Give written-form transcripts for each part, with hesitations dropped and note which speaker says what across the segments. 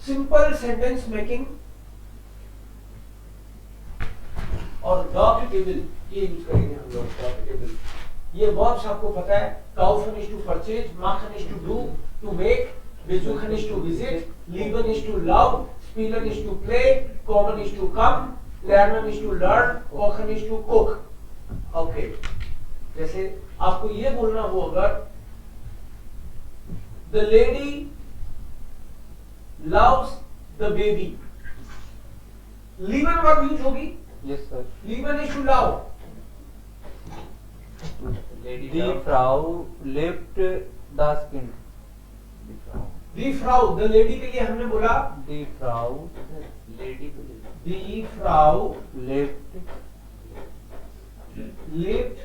Speaker 1: Simple sentence making और डॉक्यूटेबल ये use करेंगे हम लोग। डॉक्यूटेबल ये वर्ब्स आपको पता है, kaufen is to purchase, machen is to do, to make, besuchen is to visit, lieben is to love, spielen is to play, kommen is to come, lernen is to learn, kochen is to cook। Okay, जैसे आपको ये बोलना हो अगर the lady loves the baby, lieben verb use होगी।
Speaker 2: Yes, sir.
Speaker 1: lieben is to love,
Speaker 2: The Frau left the kind.
Speaker 1: the Frau the lady के लिए हमने बोला
Speaker 2: The Frau
Speaker 3: lady
Speaker 1: the Frau
Speaker 2: left
Speaker 1: left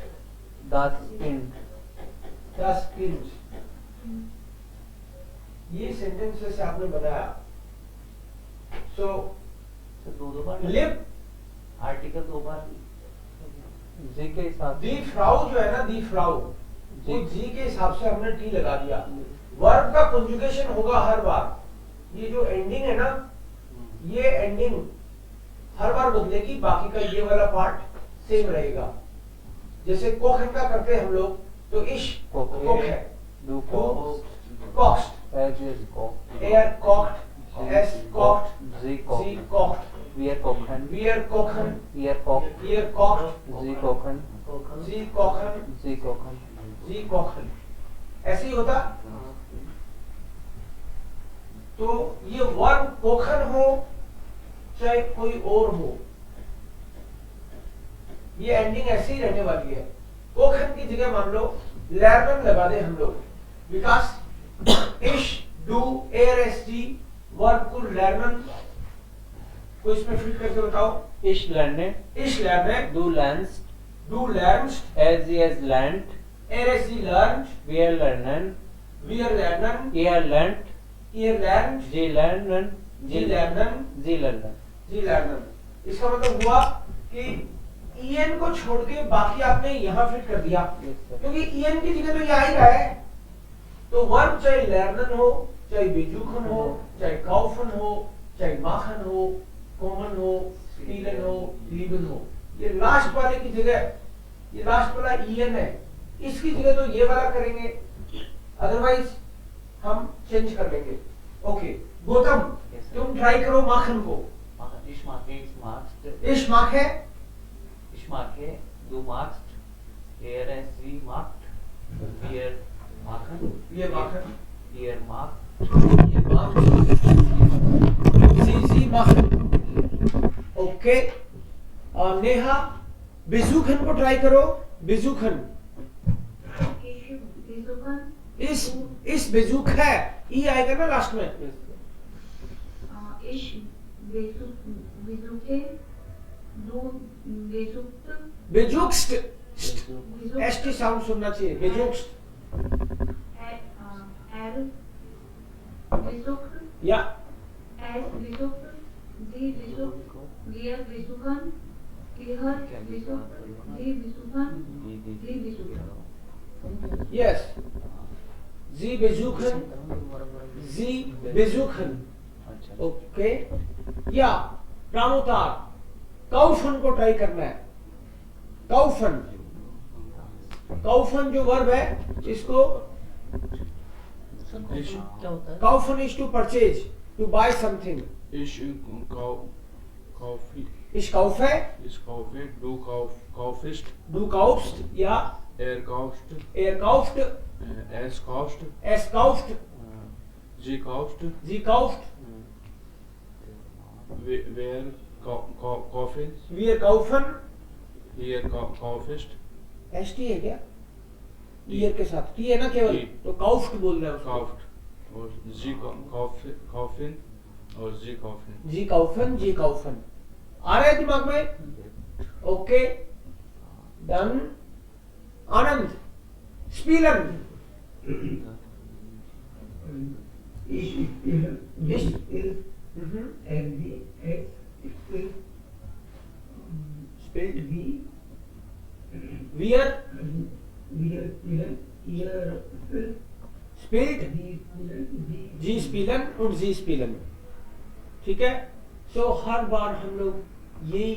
Speaker 2: the kind.
Speaker 1: the skins। ये sentence से आपने बताया। सो
Speaker 3: दो बार
Speaker 1: लिव
Speaker 3: आर्टिकल दो बार
Speaker 2: जी के हिसाब
Speaker 1: दी फ्राउ जो है ना, दी फ्राउ वो जी के हिसाब से हमने टी लगा दिया। वर्ब का कंजुगेशन होगा हर बार। ये जो एंडिंग है ना, ये एंडिंग हर बार बदलेगी, बाकी का ये वाला पार्ट सेम रहेगा। जैसे कोखन का करते हैं हम लोग तो इश कोक है,
Speaker 2: do
Speaker 1: कॉस्ट,
Speaker 2: as is cock,
Speaker 1: एयर कॉक्ड, एस कॉक्ड,
Speaker 2: z
Speaker 1: सी
Speaker 2: cock,
Speaker 1: कॉक्ड,
Speaker 2: we are cocken,
Speaker 1: वियर कोखन,
Speaker 2: ear cock,
Speaker 1: ईयर कॉक्ड,
Speaker 2: z cocken,
Speaker 1: जी कोखन,
Speaker 2: z cocken.
Speaker 1: जी कोखन। ऐसे ही होता। तो ये वर्ब कोखन हो चाहे कोई और हो, ये एंडिंग ऐसे ही रहने वाली है। कोखन की जगह मान लो लर्नन लगा दे हम लोग, विकास इश डू एयर एस टी वर्ब को लर्नन को इसमें फिट करके बताओ।
Speaker 2: Ich lerne,
Speaker 1: इश लर्न,
Speaker 2: du lernst,
Speaker 1: डू लर्न्स,
Speaker 2: as he has learnt,
Speaker 1: एयर एस टी लर्न,
Speaker 2: wir lernen,
Speaker 1: वीर लर्नन,
Speaker 2: er lernt,
Speaker 1: ईयर लर्न,
Speaker 2: sie lernen,
Speaker 1: जी लर्नन,
Speaker 2: sie lernen.
Speaker 1: जी लर्नन। इसका मतलब हुआ कि ईएन को छोड़ के बाकी आपने यहाँ फिट कर दिया,
Speaker 2: Yes, sir.
Speaker 1: क्योंकि ईएन की जगह तो यहाँ ही रहा है। तो वर्ब चाहे लर्नन हो, चाहे बेजुखन हो, चाहे काउफन हो, चाहे माखन हो, कोमन हो, स्टीलन हो, लीबन हो, ये लास्ट वाले की जगह, ये लास्ट वाला ईएन है, इसकी जगह तो ये वाला करेंगे, अदरवाइज हम चेंज कर लेंगे। Okay Gautam,
Speaker 3: Yes, sir.
Speaker 1: तुम ट्राई करो माखन को।
Speaker 3: Ich mache
Speaker 1: इश माख है,
Speaker 3: du machst, er es sie macht, wir machen,
Speaker 1: ये माखन,
Speaker 3: ihr macht,
Speaker 1: ये माख, जी माखन। ओके, और नेहा बेजुखन को ट्राई करो। बेजुखन, इस बेजुख है, ई आएगा ना लास्ट में।
Speaker 4: Ich besuche, du besuchst,
Speaker 1: बेजुक्स्ट,
Speaker 4: besuchst,
Speaker 1: S T sound सुनना चाहिए। बेजुक्स्ट
Speaker 4: besucht,
Speaker 1: या
Speaker 4: es besucht, sie besucht, wir besuchen, ihr besucht, sie besuchen, sie besuchen.
Speaker 1: Yes, जी बेजुखन, जी बेजुखन। ओके, या प्रामोतार काउफन को ट्राई करना है। काउफन, काउफन जो वर्ब है इसको,
Speaker 3: क्या होता है?
Speaker 1: काउफन is to purchase, to buy something.
Speaker 5: Ich kaufe,
Speaker 1: इस काउफ है,
Speaker 5: ich kaufe, du kaufst,
Speaker 1: डू काउफ्स्ट या
Speaker 5: er kauft,
Speaker 1: एयर काउफ्ट,
Speaker 5: es kauft,
Speaker 1: एस काउफ्ट,
Speaker 5: sie kauft,
Speaker 1: जी काउफ्ट,
Speaker 5: wer kauft,
Speaker 1: वीर काउफन।
Speaker 5: ihr kaufst,
Speaker 1: एस टी है क्या ईयर के साथ? टी है ना केवल,
Speaker 5: टी।
Speaker 1: तो काउफ्ट बोल रहे हैं उसको।
Speaker 5: kauft, und sie kaufen, और sie kaufen।
Speaker 1: जी काउफन, जी काउफन आ रहा है दिमाग में? Okay done. आनंद, स्पीलन, वियर स्पिल्ट, जी स्पीलन और जी स्पीलन। ठीक है। सो हर बार हम लोग यही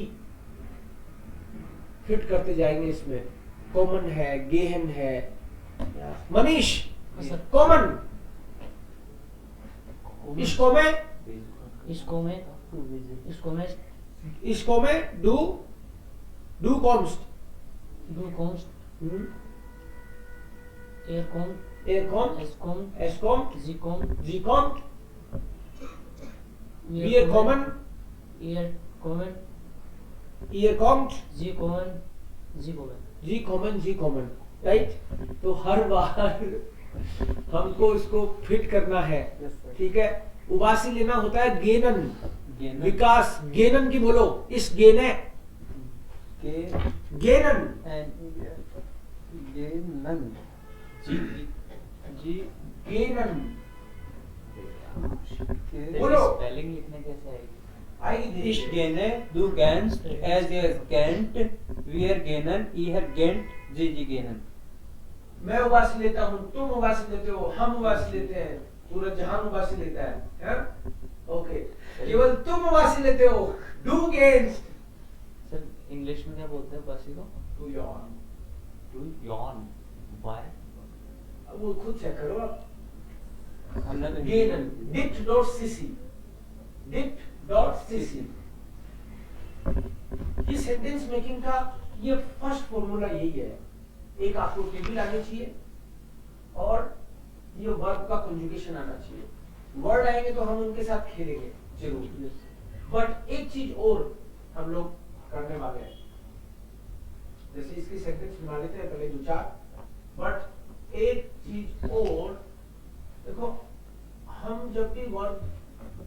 Speaker 1: फिट करते जाएंगे इसमें। कॉमन है, गेहन है, मनीष कॉमन, इसको में
Speaker 3: इसको में
Speaker 1: डू कॉन्स्ट, एयरकॉम, एसकॉम, जीकॉम, बियर कॉमन, ईयर जी कॉमन, राइट। तो हर बार हमको इसको फिट करना है, ठीक है। उबासी लेना होता है गेनन, विकास गेनन की बोलो, इस गेने गेनन गेनन बोलो,
Speaker 3: स्पेलिंग लिखने कैसे आएगी?
Speaker 1: आएगी
Speaker 2: Ich gene, du gehst, er gent, wir genen, ihr gent, sie genen.
Speaker 1: मैं उबासी लेता हूँ, तुम उबासी लेते हो, हम उबासी लेते हैं, पूरा जहान उबासी लेता है? ओके, केवल तुम उबासी लेते हो, डू गेन्स।
Speaker 3: सर इंग्लिश में क्या बोलते हैं बासी को?
Speaker 1: To yawn,
Speaker 3: to yawn, why?
Speaker 1: वो खुद चेक करो आप।
Speaker 2: Another
Speaker 1: गेनन, dict.cc, dict.cc। ये सेंटेंस मेकिंग का ये फर्स्ट फॉर्मूला यही है। एक आपको टेबल आनी चाहिए और ये वर्ब का कंजुगेशन आना चाहिए। वर्ड आएंगे तो हम उनके साथ खेलेंगे जरूर, बट एक चीज और हम लोग करने वाले हैं। जैसे इसकी सेंटेंस बना लेते हैं पहले दो चार, बट एक चीज और देखो, हम जब भी वर्ब,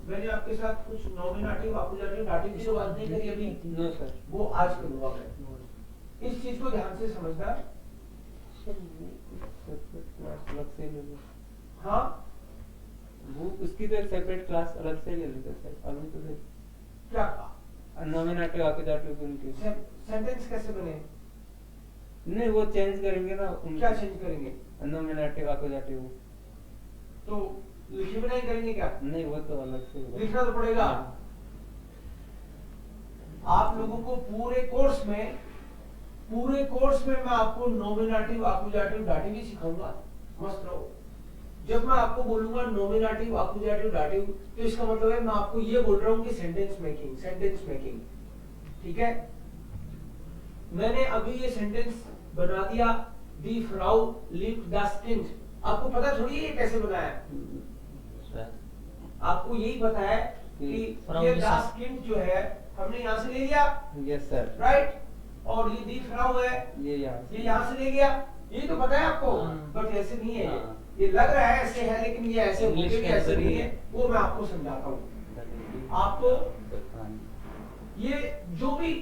Speaker 1: मैंने आपके साथ कुछ नॉमिनेटिव, अकुजाटिव, दाटिव की बात नहीं करी अभी,
Speaker 2: No sir.
Speaker 1: वो आज करूंगा मैं। इस चीज को ध्यान से समझना।
Speaker 2: अलग से ले लो।
Speaker 1: हाँ,
Speaker 2: वो उसकी तो एक सेपरेट क्लास अलग से ले लेते सर। अभी तो देख
Speaker 1: क्या
Speaker 2: नॉमिनेटिव आके उनके
Speaker 1: सेंटेंस कैसे बने?
Speaker 2: नहीं वो चेंज करेंगे ना
Speaker 1: क्या चेंज करेंगे?
Speaker 2: नॉमिनेटिव आके जाते वो
Speaker 1: तो लिखे बनाई करेंगे क्या?
Speaker 2: नहीं वो तो अलग से होगा।
Speaker 1: लिखना तो पड़ेगा। आप लोगों को पूरे कोर्स में मैं आपको नॉमिनेटिव, आकुजाटिव, दाटिव ही सिखाऊंगा। मस्त रहो। जब मैं आपको बोलूंगा नॉमिनेटिव, आकुजाटिव, दाटिव, तो इसका मतलब है मैं आपको ये बोल रहा हूँ कि सेंटेंस मेकिंग, ठीक है। मैंने अभी ये सेंटेंस बना दिया, दी फ्राउ लिफ्ट द स्किंड। आपको पता थोड़ी है ये कैसे बनाया है? आपको यही पता है कि ये द स्किंड जो है हमने यहाँ से ले लिया,
Speaker 2: यस सर,
Speaker 1: राइट, और ये दी फ्राउ है
Speaker 2: ये
Speaker 1: यहाँ से ले गया। ये तो पता है आपको, बट ऐसे नहीं है। ये लग रहा है ऐसे है, लेकिन ये ऐसे होके भी ऐसे नहीं है। वो मैं आपको समझाता हूँ। आपको ये जो भी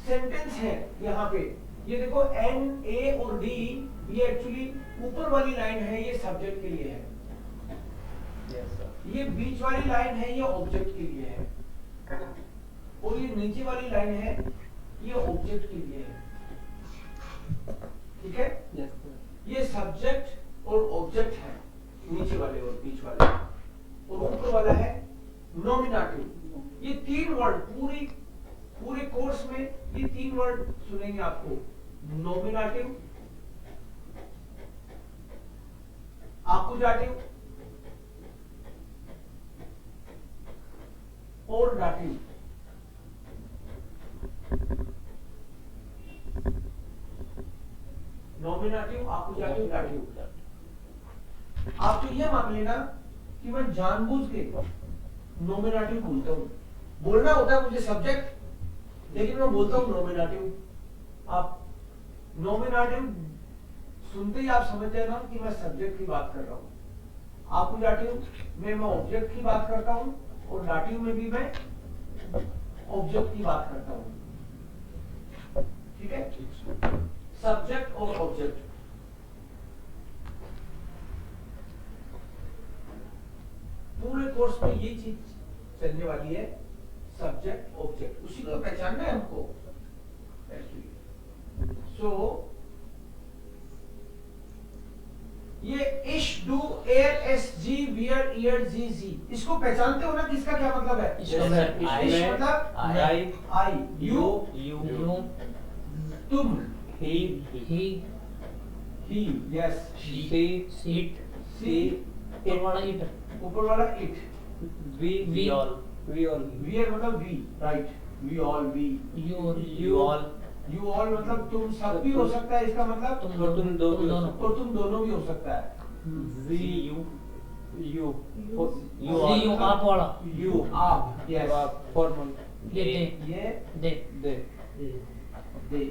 Speaker 1: सेंटेंस है यहाँ पे, ये देखो एन, ए और डी, ये एक्चुअली ऊपर वाली लाइन है, ये सब्जेक्ट के लिए है। ये बीच वाली लाइन है, ये ऑब्जेक्ट के लिए है, और ये नीचे वाली लाइन है, ये ऑब्जेक्ट के लिए है। ठीक है, ये सब्जेक्ट और ऑब्जेक्ट है, नीचे वाले और बीच वाले, और ऊपर वाला है नॉमिनेटिव। ये तीन वर्ड पूरे कोर्स में ये तीन वर्ड सुनेंगे आपको, नॉमिनेटिव, आकुजाटिव और दाटिव। नॉमिनेटिव, आकुजाटिव, दाटिव। आप तो ये मान लेना कि मैं जानबूझ के नॉमिनेटिव बोलता हूं। बोलना होता है मुझे सब्जेक्ट, लेकिन मैं बोलता हूं नॉमिनेटिव। आप नॉमिनेटिव सुनते ही आप समझ जाए ना कि मैं सब्जेक्ट की बात कर रहा हूं। आकुजाटिव में मैं ऑब्जेक्ट की बात करता हूं, और दाटिव में भी मैं ऑब्जेक्ट की बात करता हूं। ठीक है, सब्जेक्ट और ऑब्जेक्ट। पूरे कोर्स में ये चीज चलने वाली है, सब्जेक्ट ऑब्जेक्ट, उसी को पहचानना है हमको। सो ये इश डू एयर एस जी वियर ईयर जी जी, इसको पहचानते हो ना कि इसका क्या मतलब है?
Speaker 3: Yes, sir.
Speaker 1: इश मतलब
Speaker 2: I,
Speaker 1: आई, यू,
Speaker 3: You.
Speaker 1: तुम,
Speaker 2: he,
Speaker 6: he,
Speaker 1: he, yes,
Speaker 2: she,
Speaker 6: it,
Speaker 2: she,
Speaker 6: ऊपर वाला it,
Speaker 1: ऊपर वाला it,
Speaker 2: we,
Speaker 3: We all.
Speaker 2: we all,
Speaker 1: वियर मतलब we, right, we all, we,
Speaker 6: you और
Speaker 3: You all.
Speaker 1: यू ऑल मतलब तुम सब भी हो सकता है, इसका मतलब
Speaker 6: तुम
Speaker 2: और तुम दो भी हो सकते
Speaker 1: और तुम दोनों भी हो सकता है।
Speaker 2: we,
Speaker 3: You.
Speaker 2: you,
Speaker 3: You
Speaker 6: ये
Speaker 3: all.
Speaker 6: you आप वाला
Speaker 1: यू, आप, यस,
Speaker 2: formal,
Speaker 6: ये
Speaker 3: They.
Speaker 6: they,
Speaker 1: ये
Speaker 2: they,
Speaker 1: दे,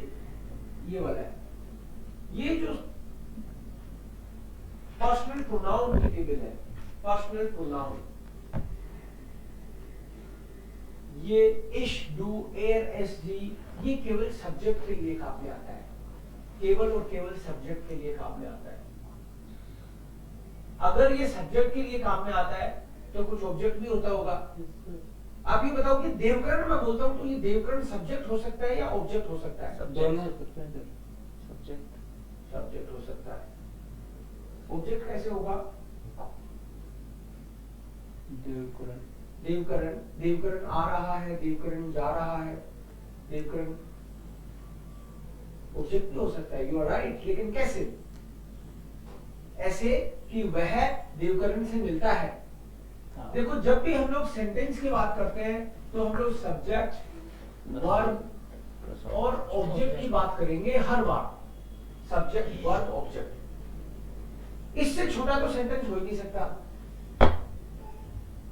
Speaker 1: ये वाला है। ये जो पर्सनल प्रोनाउन की टेबल है, पर्सनल प्रोनाउन, ये इश डू एयर एस जी, ये केवल सब्जेक्ट के लिए काम में आता है, केवल और केवल सब्जेक्ट के लिए काम में आता है। अगर ये सब्जेक्ट के लिए काम में आता है तो कुछ ऑब्जेक्ट भी होता होगा। आप ये बताओ कि देवकरण मैं बोलता हूं तो ये देवकरण सब्जेक्ट हो सकता है या ऑब्जेक्ट हो सकता है?
Speaker 2: दोनों हो सकते हैं
Speaker 3: Subject.
Speaker 1: सब्जेक्ट हो सकता है। ऑब्जेक्ट कैसे होगा?
Speaker 2: देवकरण,
Speaker 1: देवकरण, देवकरण आ रहा है, देवकरण जा रहा है, देवकरण ऑब्जेक्ट हो सकता है, यू आर राइट, लेकिन कैसे? ऐसे कि वह देवकरण से मिलता है। देखो जब भी हम लोग सेंटेंस की बात करते हैं तो हम लोग सब्जेक्ट, वर्ब और ऑब्जेक्ट की बात करेंगे हर बार, सब्जेक्ट, वर्ब, ऑब्जेक्ट। इससे छोटा तो सेंटेंस हो ही नहीं सकता।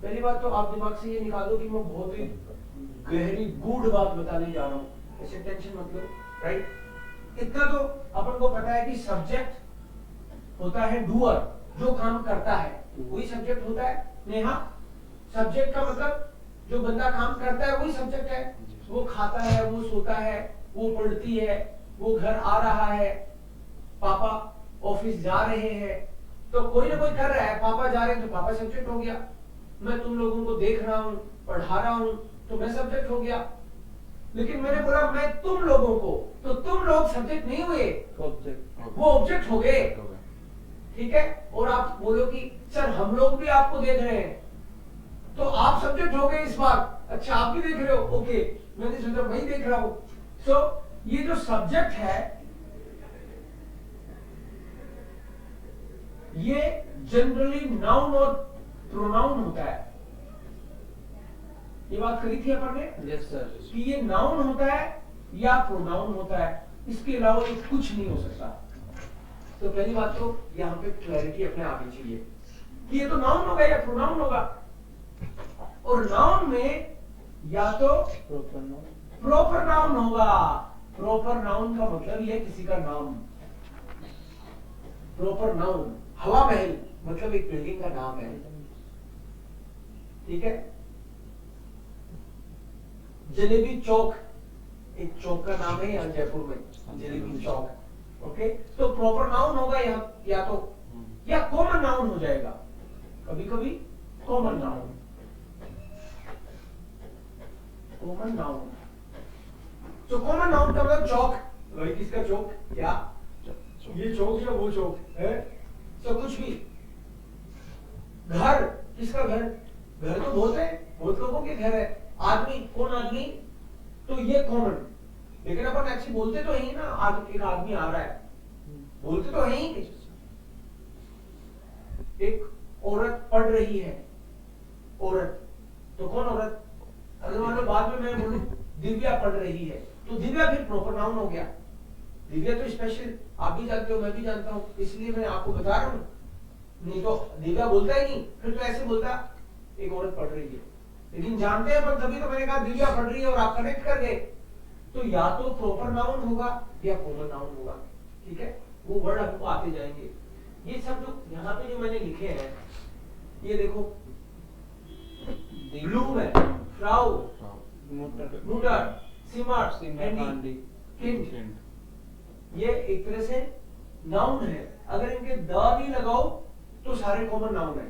Speaker 1: पहली बात तो आप दिमाग से ये निकालो कि मैं बहुत ही गहरी गूढ़ बात बताने जा रहा हूं, ऐसे टेंशन मत लो, राइट? इतना तो अपन को पता है कि सब्जेक्ट होता है डूअर, जो काम करता है, वही सब्जेक्ट होता है। नेहा, सब्जेक्ट का मतलब जो बंदा काम करता है वही सब्जेक्ट है। वो खाता है, वो सोता है, वो पढ़ती है, वो घर आ रहा है, पापा ऑफिस जा रहे हैं, तो कोई ना कोई कर रहा है। पापा जा रहे हैं तो पापा सब्जेक्ट हो गया। मैं तुम लोगों को देख रहा हूं, पढ़ा रहा हूं, तो मैं सब्जेक्ट हो गया। लेकिन मैंने बोला मैं तुम लोगों को, तो तुम लोग सब्जेक्ट नहीं हुए,
Speaker 2: ऑब्जेक्ट,
Speaker 1: वो ऑब्जेक्ट हो गए। ठीक है? और आप बोलो कि सर हम लोग भी आपको देख रहे हैं, तो आप सब्जेक्ट हो गए इस बार। अच्छा आप भी देख रहे हो, ओके, मैंने सोचा मैं ही देख रहा हूं। सो ये जो सब्जेक्ट है ये जनरली नाउन और प्रोनाउन होता है। ये बात करी थी अपन ने
Speaker 2: यस सर,
Speaker 1: कि ये नाउन होता है या प्रोनाउन होता है, इसके अलावा ये कुछ नहीं हो सकता। तो पहली बात तो यहाँ पे क्लैरिटी अपने आनी चाहिए कि ये तो नाउन होगा या प्रोनाउन होगा। और नाउन में या तो
Speaker 2: प्रॉपर नाउन,
Speaker 1: प्रॉपर नाउन होगा। प्रॉपर नाउन का मतलब ये किसी का नाम। प्रॉपर नाउन, हवा महल मतलब एक बिल्डिंग का नाम है, ठीक है? जलेबी चौक एक चौक का नाम है यहाँ जयपुर में, जलेबी चौक। ओके, तो प्रॉपर नाउन होगा या तो या कॉमन नाउन हो जाएगा, कभी कभी कॉमन नाउन। कॉमन नाउन, तो कॉमन नाउन का मतलब चौक, भाई किसका चौक, क्या ये चौक या वो चौक है, तो कुछ भी। घर, किसका घर, घर तो बहुत है, बहुत लोगों के घर है। आदमी, कौन आदमी, तो ये कॉमन। लेकिन अपन एक्चुअली बोलते तो है ना, एक आदमी आ रहा है, बोलते तो है ही। एक औरत पढ़ रही है, औरत, तो कौन औरत? अगर मान लो बाद में मैं बोलूं दिव्या पढ़ रही है, तो दिव्या फिर प्रॉपर नाउन हो गया। दिव्या तो स्पेशल, आप भी जानते हो, मैं भी जानता हूं, इसलिए मैं आपको बता रहा हूं। नहीं तो दिव्या बोलता ही नहीं, फिर तो ऐसे बोलता एक औरत पढ़ रही है। लेकिन जानते हैं पर तभी तो मैंने कहा दिव्या पढ़ रही है और आप कनेक्ट कर गए। तो या तो प्रॉपर नाउन होगा या कॉमन नाउन होगा, ठीक है? वो वर्ड आपको आते जाएंगे। ये सब जो यहाँ पे जो मैंने लिखे हैं, ये देखो, ब्लूम है, फ्राउ,
Speaker 2: मोटर,
Speaker 1: मुटर, सिमर,
Speaker 2: सिमर, हांडी,
Speaker 1: किंड, ये एक तरह से नाउन है। अगर इनके द नहीं लगाओ तो सारे कॉमन नाउन है।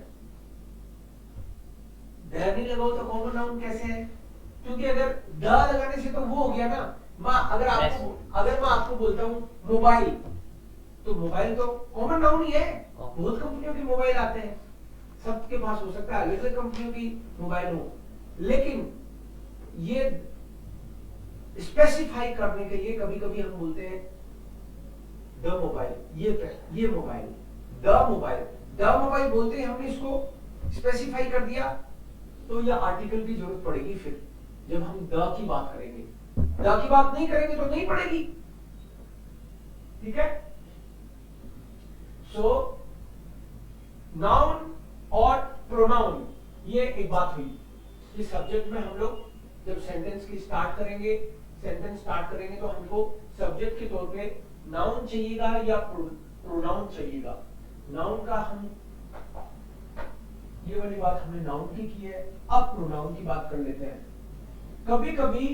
Speaker 1: द नहीं लगाओ तो कॉमन नाउन कैसे है? क्योंकि अगर द लगाने से तो वो हो गया ना। अगर मैं आपको बोलता हूं मोबाइल, तो मोबाइल तो कॉमन नाउन ही है,
Speaker 3: हाँ।
Speaker 1: बहुत कंपनियों के मोबाइल आते हैं, सबके पास हो सकता है, अलग अलग कंपनियों की मोबाइल हो, लेकिन ये स्पेसिफाई करने के लिए कभी कभी हम बोलते हैं द मोबाइल, ये मोबाइल, द मोबाइल बोलते हैं, हमने इसको स्पेसिफाई कर दिया, तो यह आर्टिकल की जरूरत पड़ेगी फिर जब हम द की बात करेंगे, द की बात नहीं करेंगे तो नहीं पड़ेगी, ठीक है। सो नाउन और प्रोनाउन, ये एक बात हुई कि सब्जेक्ट में हम लोग जब सेंटेंस की स्टार्ट करेंगे तो हमको सब्जेक्ट के तौर पे नाउन चाहिएगा या प्रोनाउन चाहिएगा। नाउन का हम, ये वाली बात हमने नाउन की है, अब प्रोनाउन की बात कर लेते हैं। कभी कभी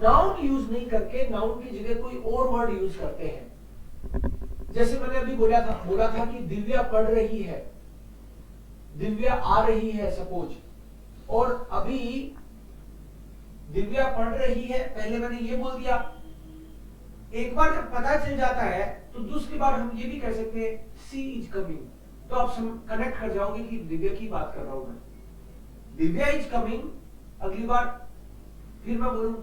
Speaker 1: नाउन यूज नहीं करके नाउन की जगह कोई और वर्ड यूज करते हैं। जैसे मैंने अभी बोला था कि दिव्या पढ़ रही है, दिव्या आ रही है सपोज, और अभी दिव्या पढ़ रही है, पहले मैंने ये बोल दिया। एक बार जब पता चल जाता है तो दूसरी बार हम ये भी कह सकते हैं सी इज कमिंग, तो आप कनेक्ट कर जाओगे कि दिव्या की बात कर रहा हूं मैं, दिव्या इज कमिंग। अगली बार फिर मैं बोलूं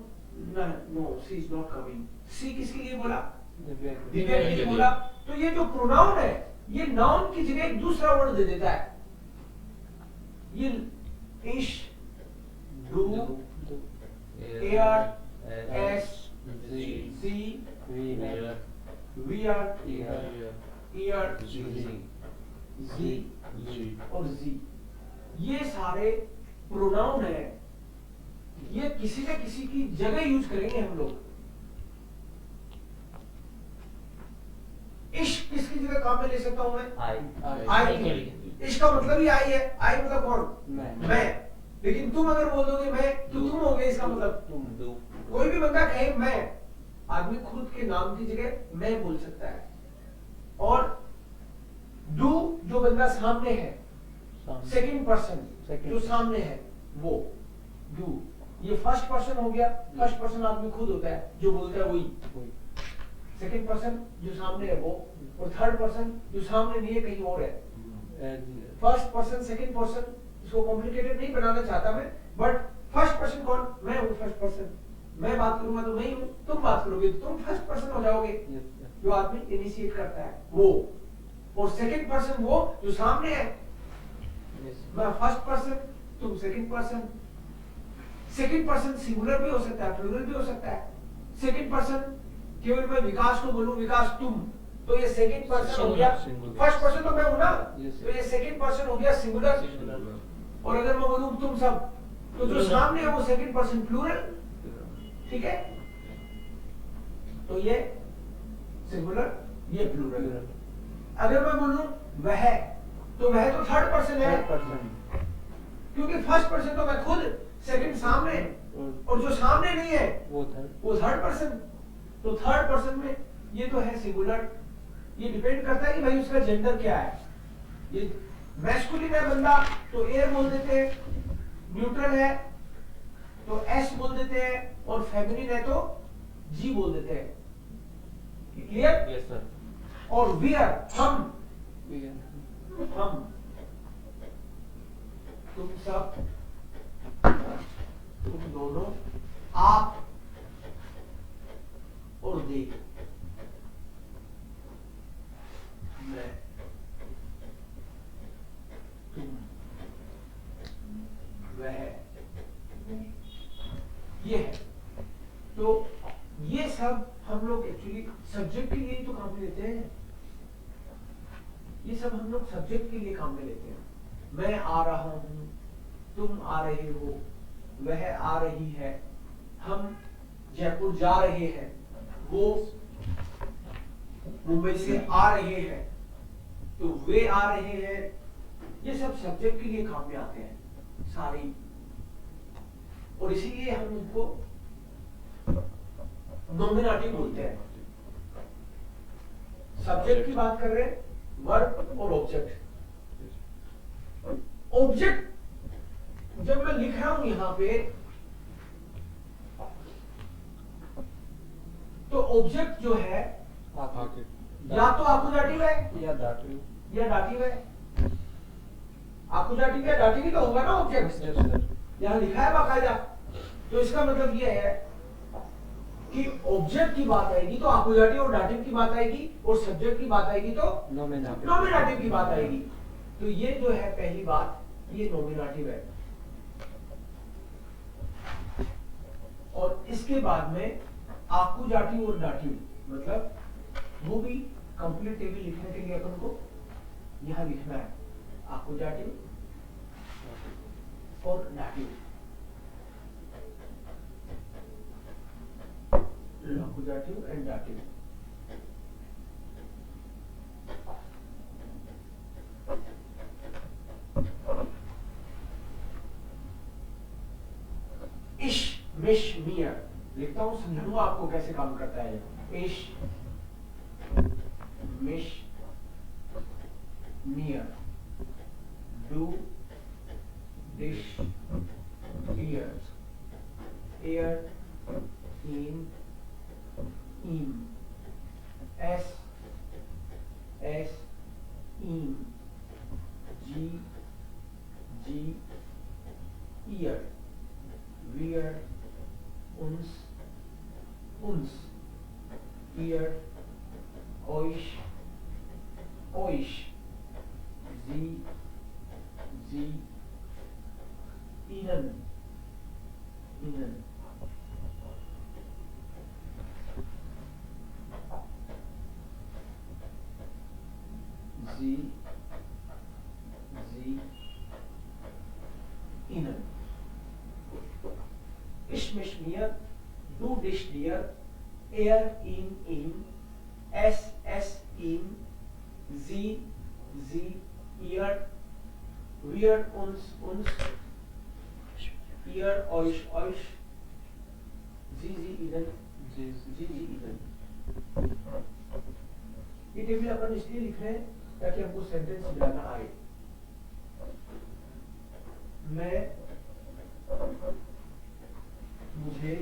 Speaker 1: no she is not coming, she किसके लिए बोला, दिव्या के लिए बोला। तो ये जो प्रोनाउन है ये नाउन की जगह एक दूसरा वर्ड दे देता है, ये इश, डू, एयर, एस, सी, वी आर, ईयर, जी और जी, ये सारे प्रोनाउन है, ये किसी न किसी की जगह यूज करेंगे हम लोग। इश्क किसकी जगह काम में ले सकता हूं मैं, आई। इश्क का मतलब ही आई है, आई मतलब कौन, मैं। लेकिन तुम अगर बोल दोगे मैं, तो तुम हो गए, इसका मतलब तुम। कोई भी बंदा कहे मैं, आदमी खुद के नाम की जगह मैं बोल सकता है। और डू, जो बंदा सामने है, सेकंड पर्सन जो सामने है वो डू, ये फर्स्ट पर्सन हो गया। फर्स्ट पर्सन आदमी खुद होता है, जो बोलता है वही। सेकंड पर्सन जो सामने है वो, और थर्ड पर्सन जो सामने नहीं है, कहीं और है। फर्स्ट पर्सन, सेकंड पर्सन, इसको कॉम्प्लिकेटेड नहीं बनाना चाहता मैं, बट फर्स्ट पर्सन कौन, मैं हूँ फर्स्ट पर्सन। मैं बात करूंगा तो मैं ही हूँ, तुम बात करोगे तो तुम फर्स्ट पर्सन हो जाओगे, जो आदमी इनिशिएट करता है वो। और सेकंड पर्सन वो जो सामने है, मैं फर्स्ट पर्सन, तुम second person. Second person singular भी हो सकता है, प्लूरल भी हो सकता है। सेकंड पर्सन केवल मैं विकास को बोलूं, विकास तुम, तो ये सेकंड पर्सन हो गया। फर्स्ट पर्सन तो मैं हूं ना, तो ये सेकंड पर्सन हो गया सिंगुलर। और अगर मैं बोलूं तुम सब, तो जो सामने है वो सेकंड पर्सन प्लूरल, ठीक है। तो ये सिंगुलर, ये प्लूरल। अगर मैं बोलूं वह, तो वह तो थर्ड पर्सन है, क्योंकि फर्स्ट पर्सन तो मैं खुद, सेकंड सामने, और जो सामने नहीं है वो थर्ड पर्सन। तो थर्ड पर्सन में ये तो है सिंगुलर। ये डिपेंड करता है कि भाई उसका जेंडर क्या है। ये मैस्कुलिन है बंदा तो एयर बोल देते हैं, न्यूट्रल है तो एस बोल देते हैं, और फेमिनिन है तो जी बोल देते हैं। क्लियर?
Speaker 3: Yes sir.
Speaker 1: और वी आर, हम, तुम सब, तुम दोनों, आप और दे, मैं, तुम, वह, ये है। तो ये सब हम लोग एक्चुअली सब्जेक्ट के लिए ही तो काम में लेते हैं। ये सब हम लोग सब्जेक्ट के लिए काम में लेते हैं। मैं आ रहा हूं, तुम आ रहे हो, वह आ रही है, हम जयपुर जा रहे हैं, वो मुंबई से आ रहे हैं, तो वे आ रहे हैं। ये सब सब्जेक्ट के लिए काम में आते हैं सारी, और इसीलिए हम उनको नॉमिनेटिव बोलते हैं। सब्जेक्ट की बात कर रहे हैं, वर्ब और ऑब्जेक्ट। ऑब्जेक्ट जब मैं लिख रहा हूं यहां पे, तो ऑब्जेक्ट जो है या तो आकुजाटिव है
Speaker 2: या दाटिव।
Speaker 1: या दाटिव है। आकुजाटिव या दाटिव ही तो होगा ना ऑब्जेक्ट,
Speaker 2: यस सर।
Speaker 1: यहाँ लिखा है बाकायदा। तो इसका मतलब ये है कि ऑब्जेक्ट की बात आएगी तो आकुजाटिव और दाटिव की बात आएगी, और सब्जेक्ट की बात आएगी तो
Speaker 2: नॉमिनेटिव।
Speaker 1: नॉमिनेटिव की बात आएगी। तो ये जो है पहली बात, ये नॉमिनेटिव है। और इसके बाद में आकुजाटिव और दाटिव, मतलब वो भी कंप्लीट टेबल लिखने के लिए अपन को यहां लिखना है आकुजाटिव और दाटिव। आकुजाटिव एंड दाटिव। इश मिश मियर लिखता हूं, समझाऊंगा आपको कैसे काम करता है। इश मिश मियर, डू डिश ears, air, in, in, s, in, g, ear, wear, uns, ear, oish, z, ihnen, ihnen, ishmish mir, du dich dir, er in, es in, sie ihr, wir uns, ihr euch, sie ihnen, ihnen। ये table अपन इसलिए लिख रहे हैं ताकि हमको sentence बनाना आए। मैं, मुझे,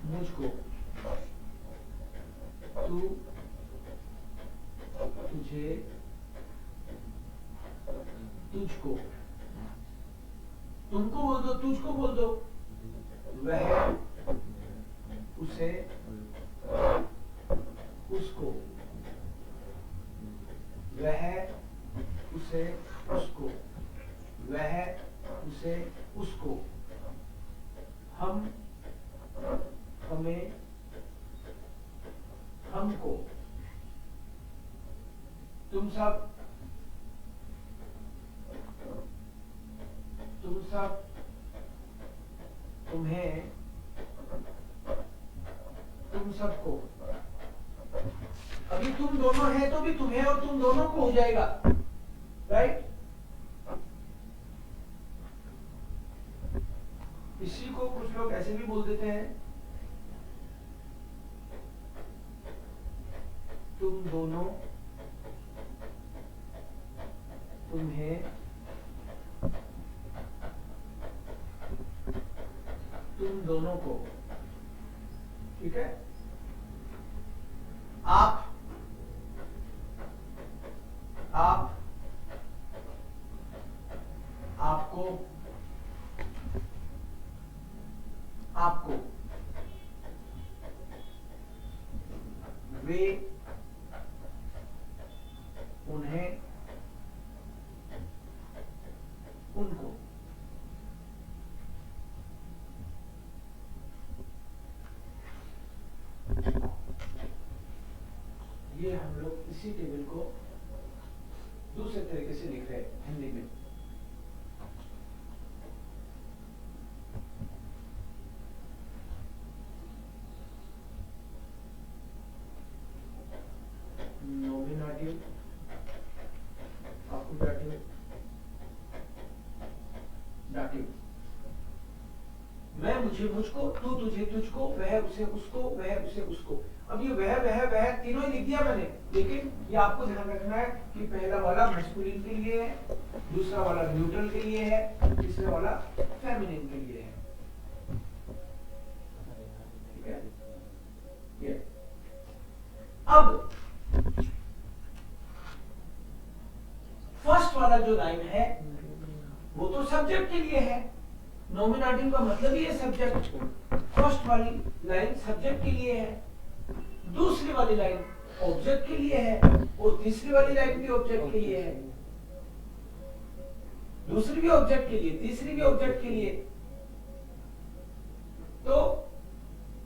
Speaker 1: मुझको, तू, तुझे, तुझको, तुमको बोल दो, तुझको बोल दो, वह, उसे, उसको, वह, उसे, उसको, वह, उसे, उसको, हम, हमें, हमको, तुम सब, तुम्हें, तुम सबको। अभी तुम दोनों है तो भी तुम्हें और तुम दोनों को हो जाएगा, राइट। इसी को कुछ लोग ऐसे भी बोल देते हैं, तुम दोनों, तुम्हें, तुम दोनों को, ठीक है। आप, आपको, आपको, वे, उन्हें, उनको। ये हम लोग इसी टेबल को दूसरे तरीके से लिख रहे हैं हिंदी में। नॉमिनेटिव, आकुजाटिव, दाटिव। मैं, मुझे, मुझको, तू, तुझे, तुझको, वह, उसे, उसको, वह, उसे, उसको। अब ये वह तीनों ही लिख दिया मैंने, लेकिन ये आपको ध्यान रखना है कि पहला वाला मैस्कुलिन के लिए है, दूसरा वाला न्यूट्रल के लिए है, तीसरा वाला फेमिनिन के लिए है, ठीक है। ये अब फर्स्ट वाला जो लाइन है वो तो सब्जेक्ट के लिए है, नॉमिनेटिव का मतलब ही है सब्जेक्ट। फर्स्ट वाली लाइन सब्जेक्ट के लिए है, दूसरी वाली लाइन ऑब्जेक्ट के लिए है, और तीसरी वाली लाइन भी ऑब्जेक्ट के लिए है। दूसरी भी ऑब्जेक्ट के लिए, तीसरी भी ऑब्जेक्ट के लिए। तो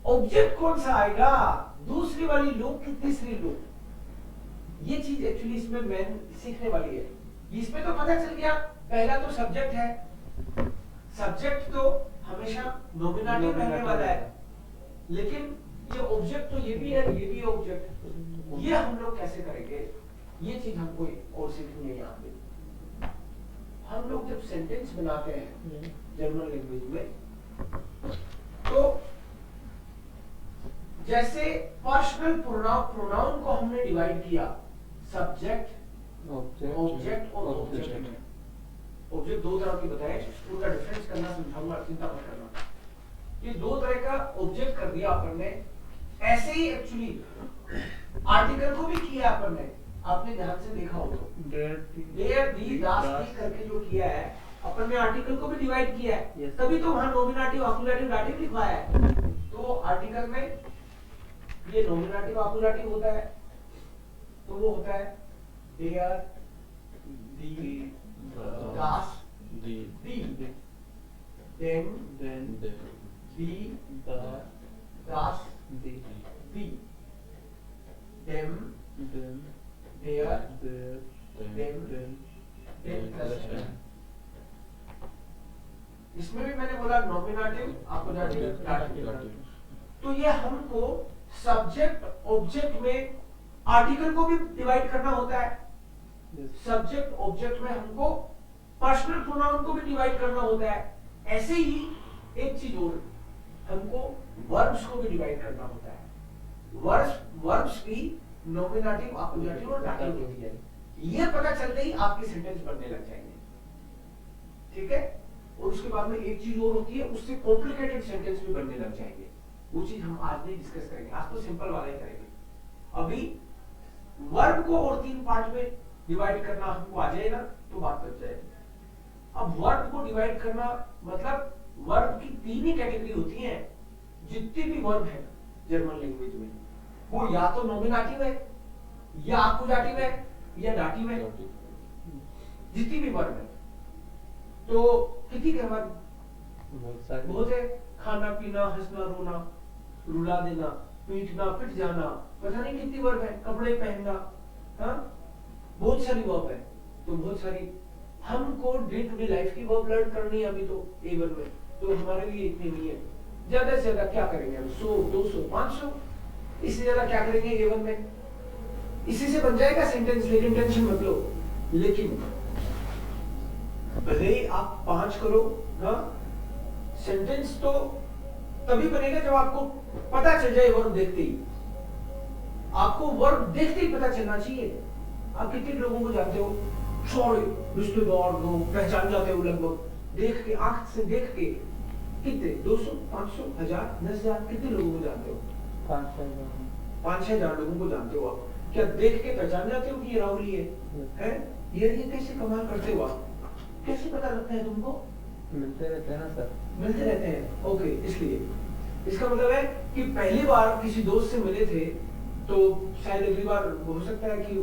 Speaker 1: ऑब्जेक्ट कौन सा आएगा, दूसरी वाली लूप की तीसरी लूप? ये चीज एक्चुअली इसमें मेन सीखने वाली है। इसमें तो पता चल गया, पहला तो सब्जेक्ट है, सब्जेक्ट तो हमेशा नॉमिनेटिव रहने वाला है, लेकिन ये ऑब्जेक्ट तो ये भी है, ये भी ऑब्जेक्ट। ये हम लोग कैसे करेंगे, ये चीज हमको और सीखनी है। यहाँ पे हम लोग जब सेंटेंस बनाते हैं जर्मन लैंग्वेज में, तो जैसे पर्सनल प्रोनाउन को हमने डिवाइड किया, सब्जेक्ट, ऑब्जेक्ट और ऑब्जेक्ट। ऑब्जेक्ट दो तरह के बताए, उनका डिफरेंस करना समझाऊंगा, चिंता मत करना। ये दो तरह का ऑब्जेक्ट कर दिया अपन ने। ऐसे ही एक्चुअली आर्टिकल को भी किया अपन ने, आपने ध्यान से देखा हो तो देयर दी दास दी करके जो किया है अपन ने, आर्टिकल को भी डिवाइड किया है। तभी तो वहां नॉमिनेटिव अकुमुलेटिव दाटिव लिखवाया है। तो आर्टिकल में ये नॉमिनेटिव अकुमुलेटिव होता है, तो वो होता है there the thus the then the thus the them there them इसमें भी मैंने बोला नॉमिनेटिव अकुमुलेटिव दाटिव। तो ये हमको सब्जेक्ट ऑब्जेक्ट में आर्टिकल को भी डिवाइड करना होता है, सब्जेक्ट ऑब्जेक्ट में हमको पर्सनल प्रोनाउन को भी डिवाइड करना होता है। ऐसे ही एक चीज और, हमको वर्ब्स को भी डिवाइड करना होता है। वर्ब्स भी नॉमिनेटिव अकुमुलेटिव और दाटिव होती है। ये पता चलते ही आपके सेंटेंस बनने लग जाएंगे, ठीक है। और उसके बाद में एक चीज और होती है, उससे कॉम्प्लिकेटेड सेंटेंस भी बनने लग जाएंगे। वो चीज हम आज नहीं डिस्कस करेंगे, आज तो सिंपल वाला ही करेंगे। अभी वर्ब को और तीन पार्ट में डिवाइड करना हमको आ जाएगा तो बात बच जाएगी। अब वर्ब को डिवाइड करना मतलब वर्ब की तीन ही कैटेगरी होती हैं। जितने भी वर्ब है जर्मन लैंग्वेज में, वो या तो नॉमिनेटिव है, या अकुमुलेटिव है, या दाटिव है। जितनी भी वर्ब है, तो कितनी के वर्ब बहुत है। खाना पीना, हंसना रोना, रुला देना, पीटना, पिट जाना, पता नहीं कितनी वर्ब है। कपड़े पहनना, हाँ बहुत सारी वर्ब है। तो बहुत सारी हमको डे टू डे लाइफ की वर्ब लर्न करनी है अभी तो A1 में, तो हमारे लिए इतनी नहीं है। ज्यादा से ज्यादा क्या करेंगे हम, 100, 200, 500, इससे ज्यादा क्या करेंगे A1 में। इसी से बन जाएगा सेंटेंस, लेकिन टेंशन मत लो। लेकिन भले ही आप 5 करो, हाँ सेंटेंस तो तभी बनेगा जब आपको पता चल जाए वर्ब देखते ही। आपको वर्ब देखते ही पता चलना चाहिए। आप कितने लोगों को जानते हो, सारे रिश्तेदार लोग पहचान जाते हो लगभग, देख के, आंख से देख के। कितने, 200, 500, 1000, 10,000, कितने लोगों को जानते हो? 5-6 हजार लोगों को जानते हो आप। क्या देख के पहचान जाते हो कि ये राहुल ही है? ये कैसे कमाल करते हो आप? कैसे पता लगता है तुमको?
Speaker 2: मिलते रहते हैं ना सर,
Speaker 1: मिलते रहते हैं। ओके, इसलिए इसका मतलब है कि पहली बार किसी दोस्त से मिले थे तो शायद अगली बार हो सकता है कि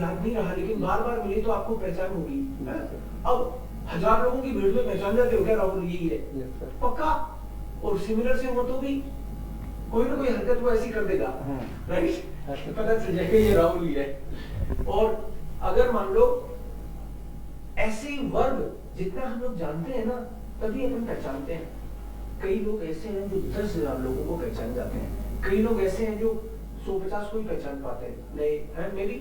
Speaker 1: याद नहीं रहा, लेकिन बार बार मिले तो आपको पहचान होगी। अब 1000 लोगों की भीड़ में पहचान जाते हो क्या राहुल यही है? पक्का। और सिमिलर से हो तो भी कोई ना कोई हरकत वो ऐसी कर देगा, राइट? पता चल जाएगा ये राहुल ही है। और अगर मान लो ऐसे वर्ब जितना हम लोग जानते हैं ना, तभी अपन पहचानते हैं। कई लोग ऐसे हैं जो 10,000 लोगों को पहचान जाते हैं, कई लोग ऐसे हैं जो 150 को ही पहचान पाते हैं। नहीं है, मे बी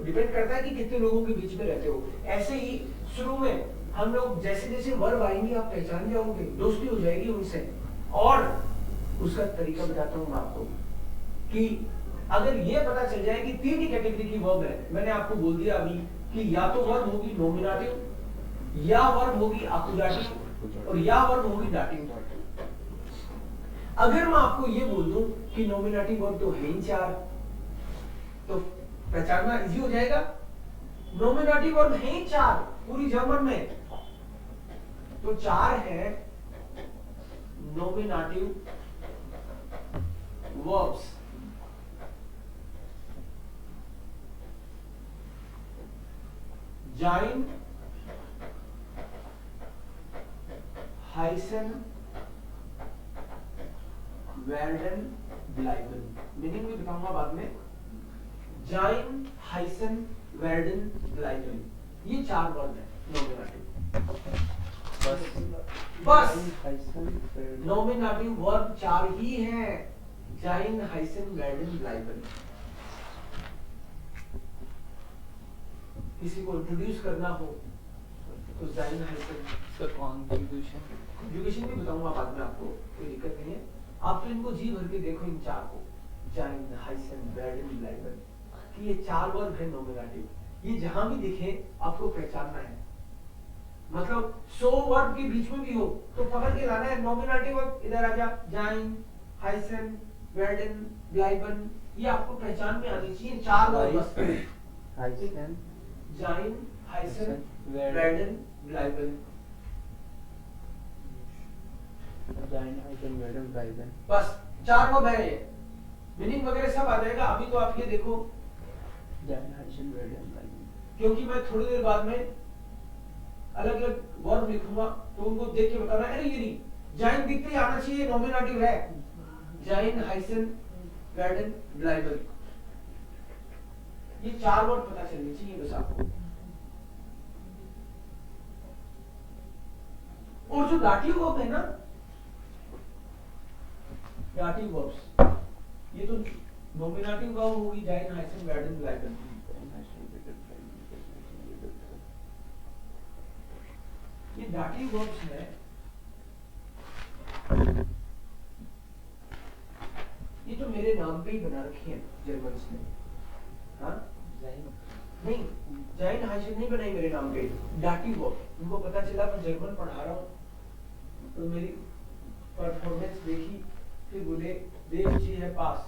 Speaker 1: डिपेंड करता है कि कितने लोगों के बीच में रहते हो। ऐसे ही शुरू में हम लोग जैसे जैसे वर्ब आएंगे आप पहचान जाओगे, दोस्ती हो जाएगी उनसे। और उसका तरीका बताता हूँ मैं आपको कि अगर ये पता चल जाए कि 3 ही कैटेगरी की वर्ब है, मैंने आपको बोल दिया अभी कि या तो वर्ब होगी नॉमिनेटिव, या वर्ब होगी अकुमुलेटिव, और या वर्ब होगी दाटिव। अगर मैं आपको ये बोल दूं कि नॉमिनेटिव वर्ब तो है ही 4, तो पहचानना इजी हो जाएगा। नॉमिनेटिव वर्ब है ही 4 पूरी जर्मन में, तो 4 है नॉमिनेटिव वर्ब्स। जाइन, हाइसन, वेल्डन, ब्लाइबन। मीनिंग भी बताऊंगा बाद में। जाइन, हाइसन, वेल्डन, ब्लाइबन, ये 4 वर्ड है नॉमिनेटिव। बस नॉमिनेटिव वर्ब 4 ही है, जाइन, हाइसन, वेल्डन, ब्लाइबन। किसी को इंट्रोड्यूस करना हो तो जाइन, हाइसन। कंजुगेशन भी बताऊंगा बाद में आपको, कोई दिक्कत नहीं है। आप तो इनको जी भर के देखो इन 4 को, जाइन, हाइसन, वेल्डन, ब्लाइबन, कि ये 4 वर्ब है नॉमिनेटिव। ये जहां भी दिखे आपको पहचानना है। मतलब 100 वर्ब के बीच में भी हो तो पकड़ के लाना है नॉमिनेटिव वर्ब, इधर आ जा, जाइन, हाइसन, वेल्डन, ब्लाइबन, ये आपको पहचान में आनी चाहिए। 4 वर्ब बस,
Speaker 2: हाइसन,
Speaker 1: जाइन, हाइसन, वेल्डन, ब्लाइबन,
Speaker 2: जाइन, हाइसन, वेल्डन, ब्लाइबन,
Speaker 1: बस 4 वर्ब है ये। मीनिंग वगैरह सब आ जाएगा। अभी तो आप ये देखो,
Speaker 2: जाइन, हाइसन, वेल्डन, ब्लाइबन,
Speaker 1: क्योंकि मैं थोड़ी देर बाद में अलग अलग वर्ब लिखूंगा तो उनको देख के बताना, अरे ये नहीं, जाइन दिखते ही आना चाहिए नॉमिनेटिव है, जाइन, हाइसन, वेल्डन, ब्लाइबन, ये 4 वर्ड पता चलनी चाहिए बस आपको। और जो दाटिव वर्ब है ना, दाटिव वर्ब्स, ये तो नॉमिनेटिव वर्ब होगी, जाइन, हाइसन, वेल्डन, ब्लाइबन। ये दाटिव वर्ब्स है, ये तो मेरे नाम पे ही बना रखी है जर्मन्स ने। हाँ नहीं, जाइन, हाइसन नहीं बनाई मेरे नाम पे, दाटिव वर्ब। उनको पता चला मैं जर्मन पढ़ा रहा हूँ तो मेरी परफॉर्मेंस देखी, फिर बोले देव जी है पास,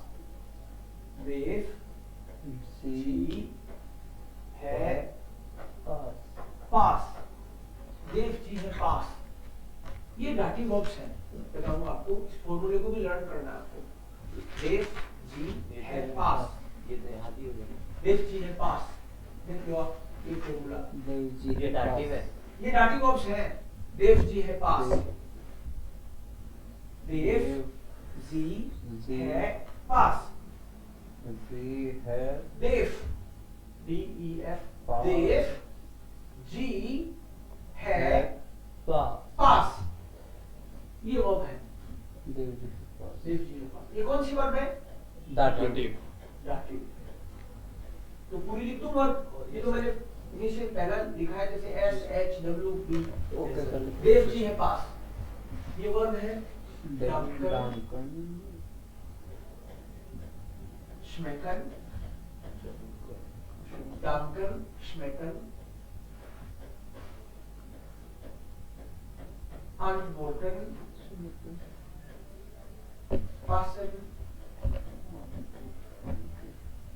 Speaker 1: देव जी है पास, देव जी है पास, ये दाटिव वर्ब्स हैं। बताऊंगा आपको, इस फॉर्मूले को भी लर्न करना है आपको। देव जी है पास,
Speaker 3: ये तो यहाँ भी हो गया।
Speaker 1: देव जी है पास, देख लो आप ये फॉर्मूला,
Speaker 3: ये दाटिव है।
Speaker 1: ये दाटिव वर्ब्स हैं। देव जी है पास, देव जी है पास, देव, DEF, देव जी है पास, ये वर्ब है, देव जी है पास। ये कौन सी वर्ब है?
Speaker 5: दाटिव।
Speaker 1: दाटिव। तो पूरी लिख दूं वर्ब, ये तो मैंने इनिशियल पहला लिखा है, जैसे SHWB, देव जी है पास, ये वर्ब है। schmecken, danken, schmecken, antworten, passen,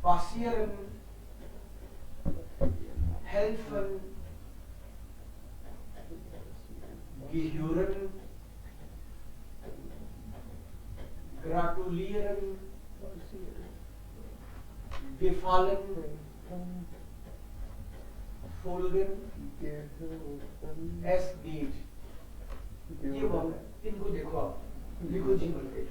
Speaker 1: passieren, helfen, gehören, gratulieren, gefallen, folgen, es geht। ये वर्ब है, इनको देखो आप, लिखो जी बोल के।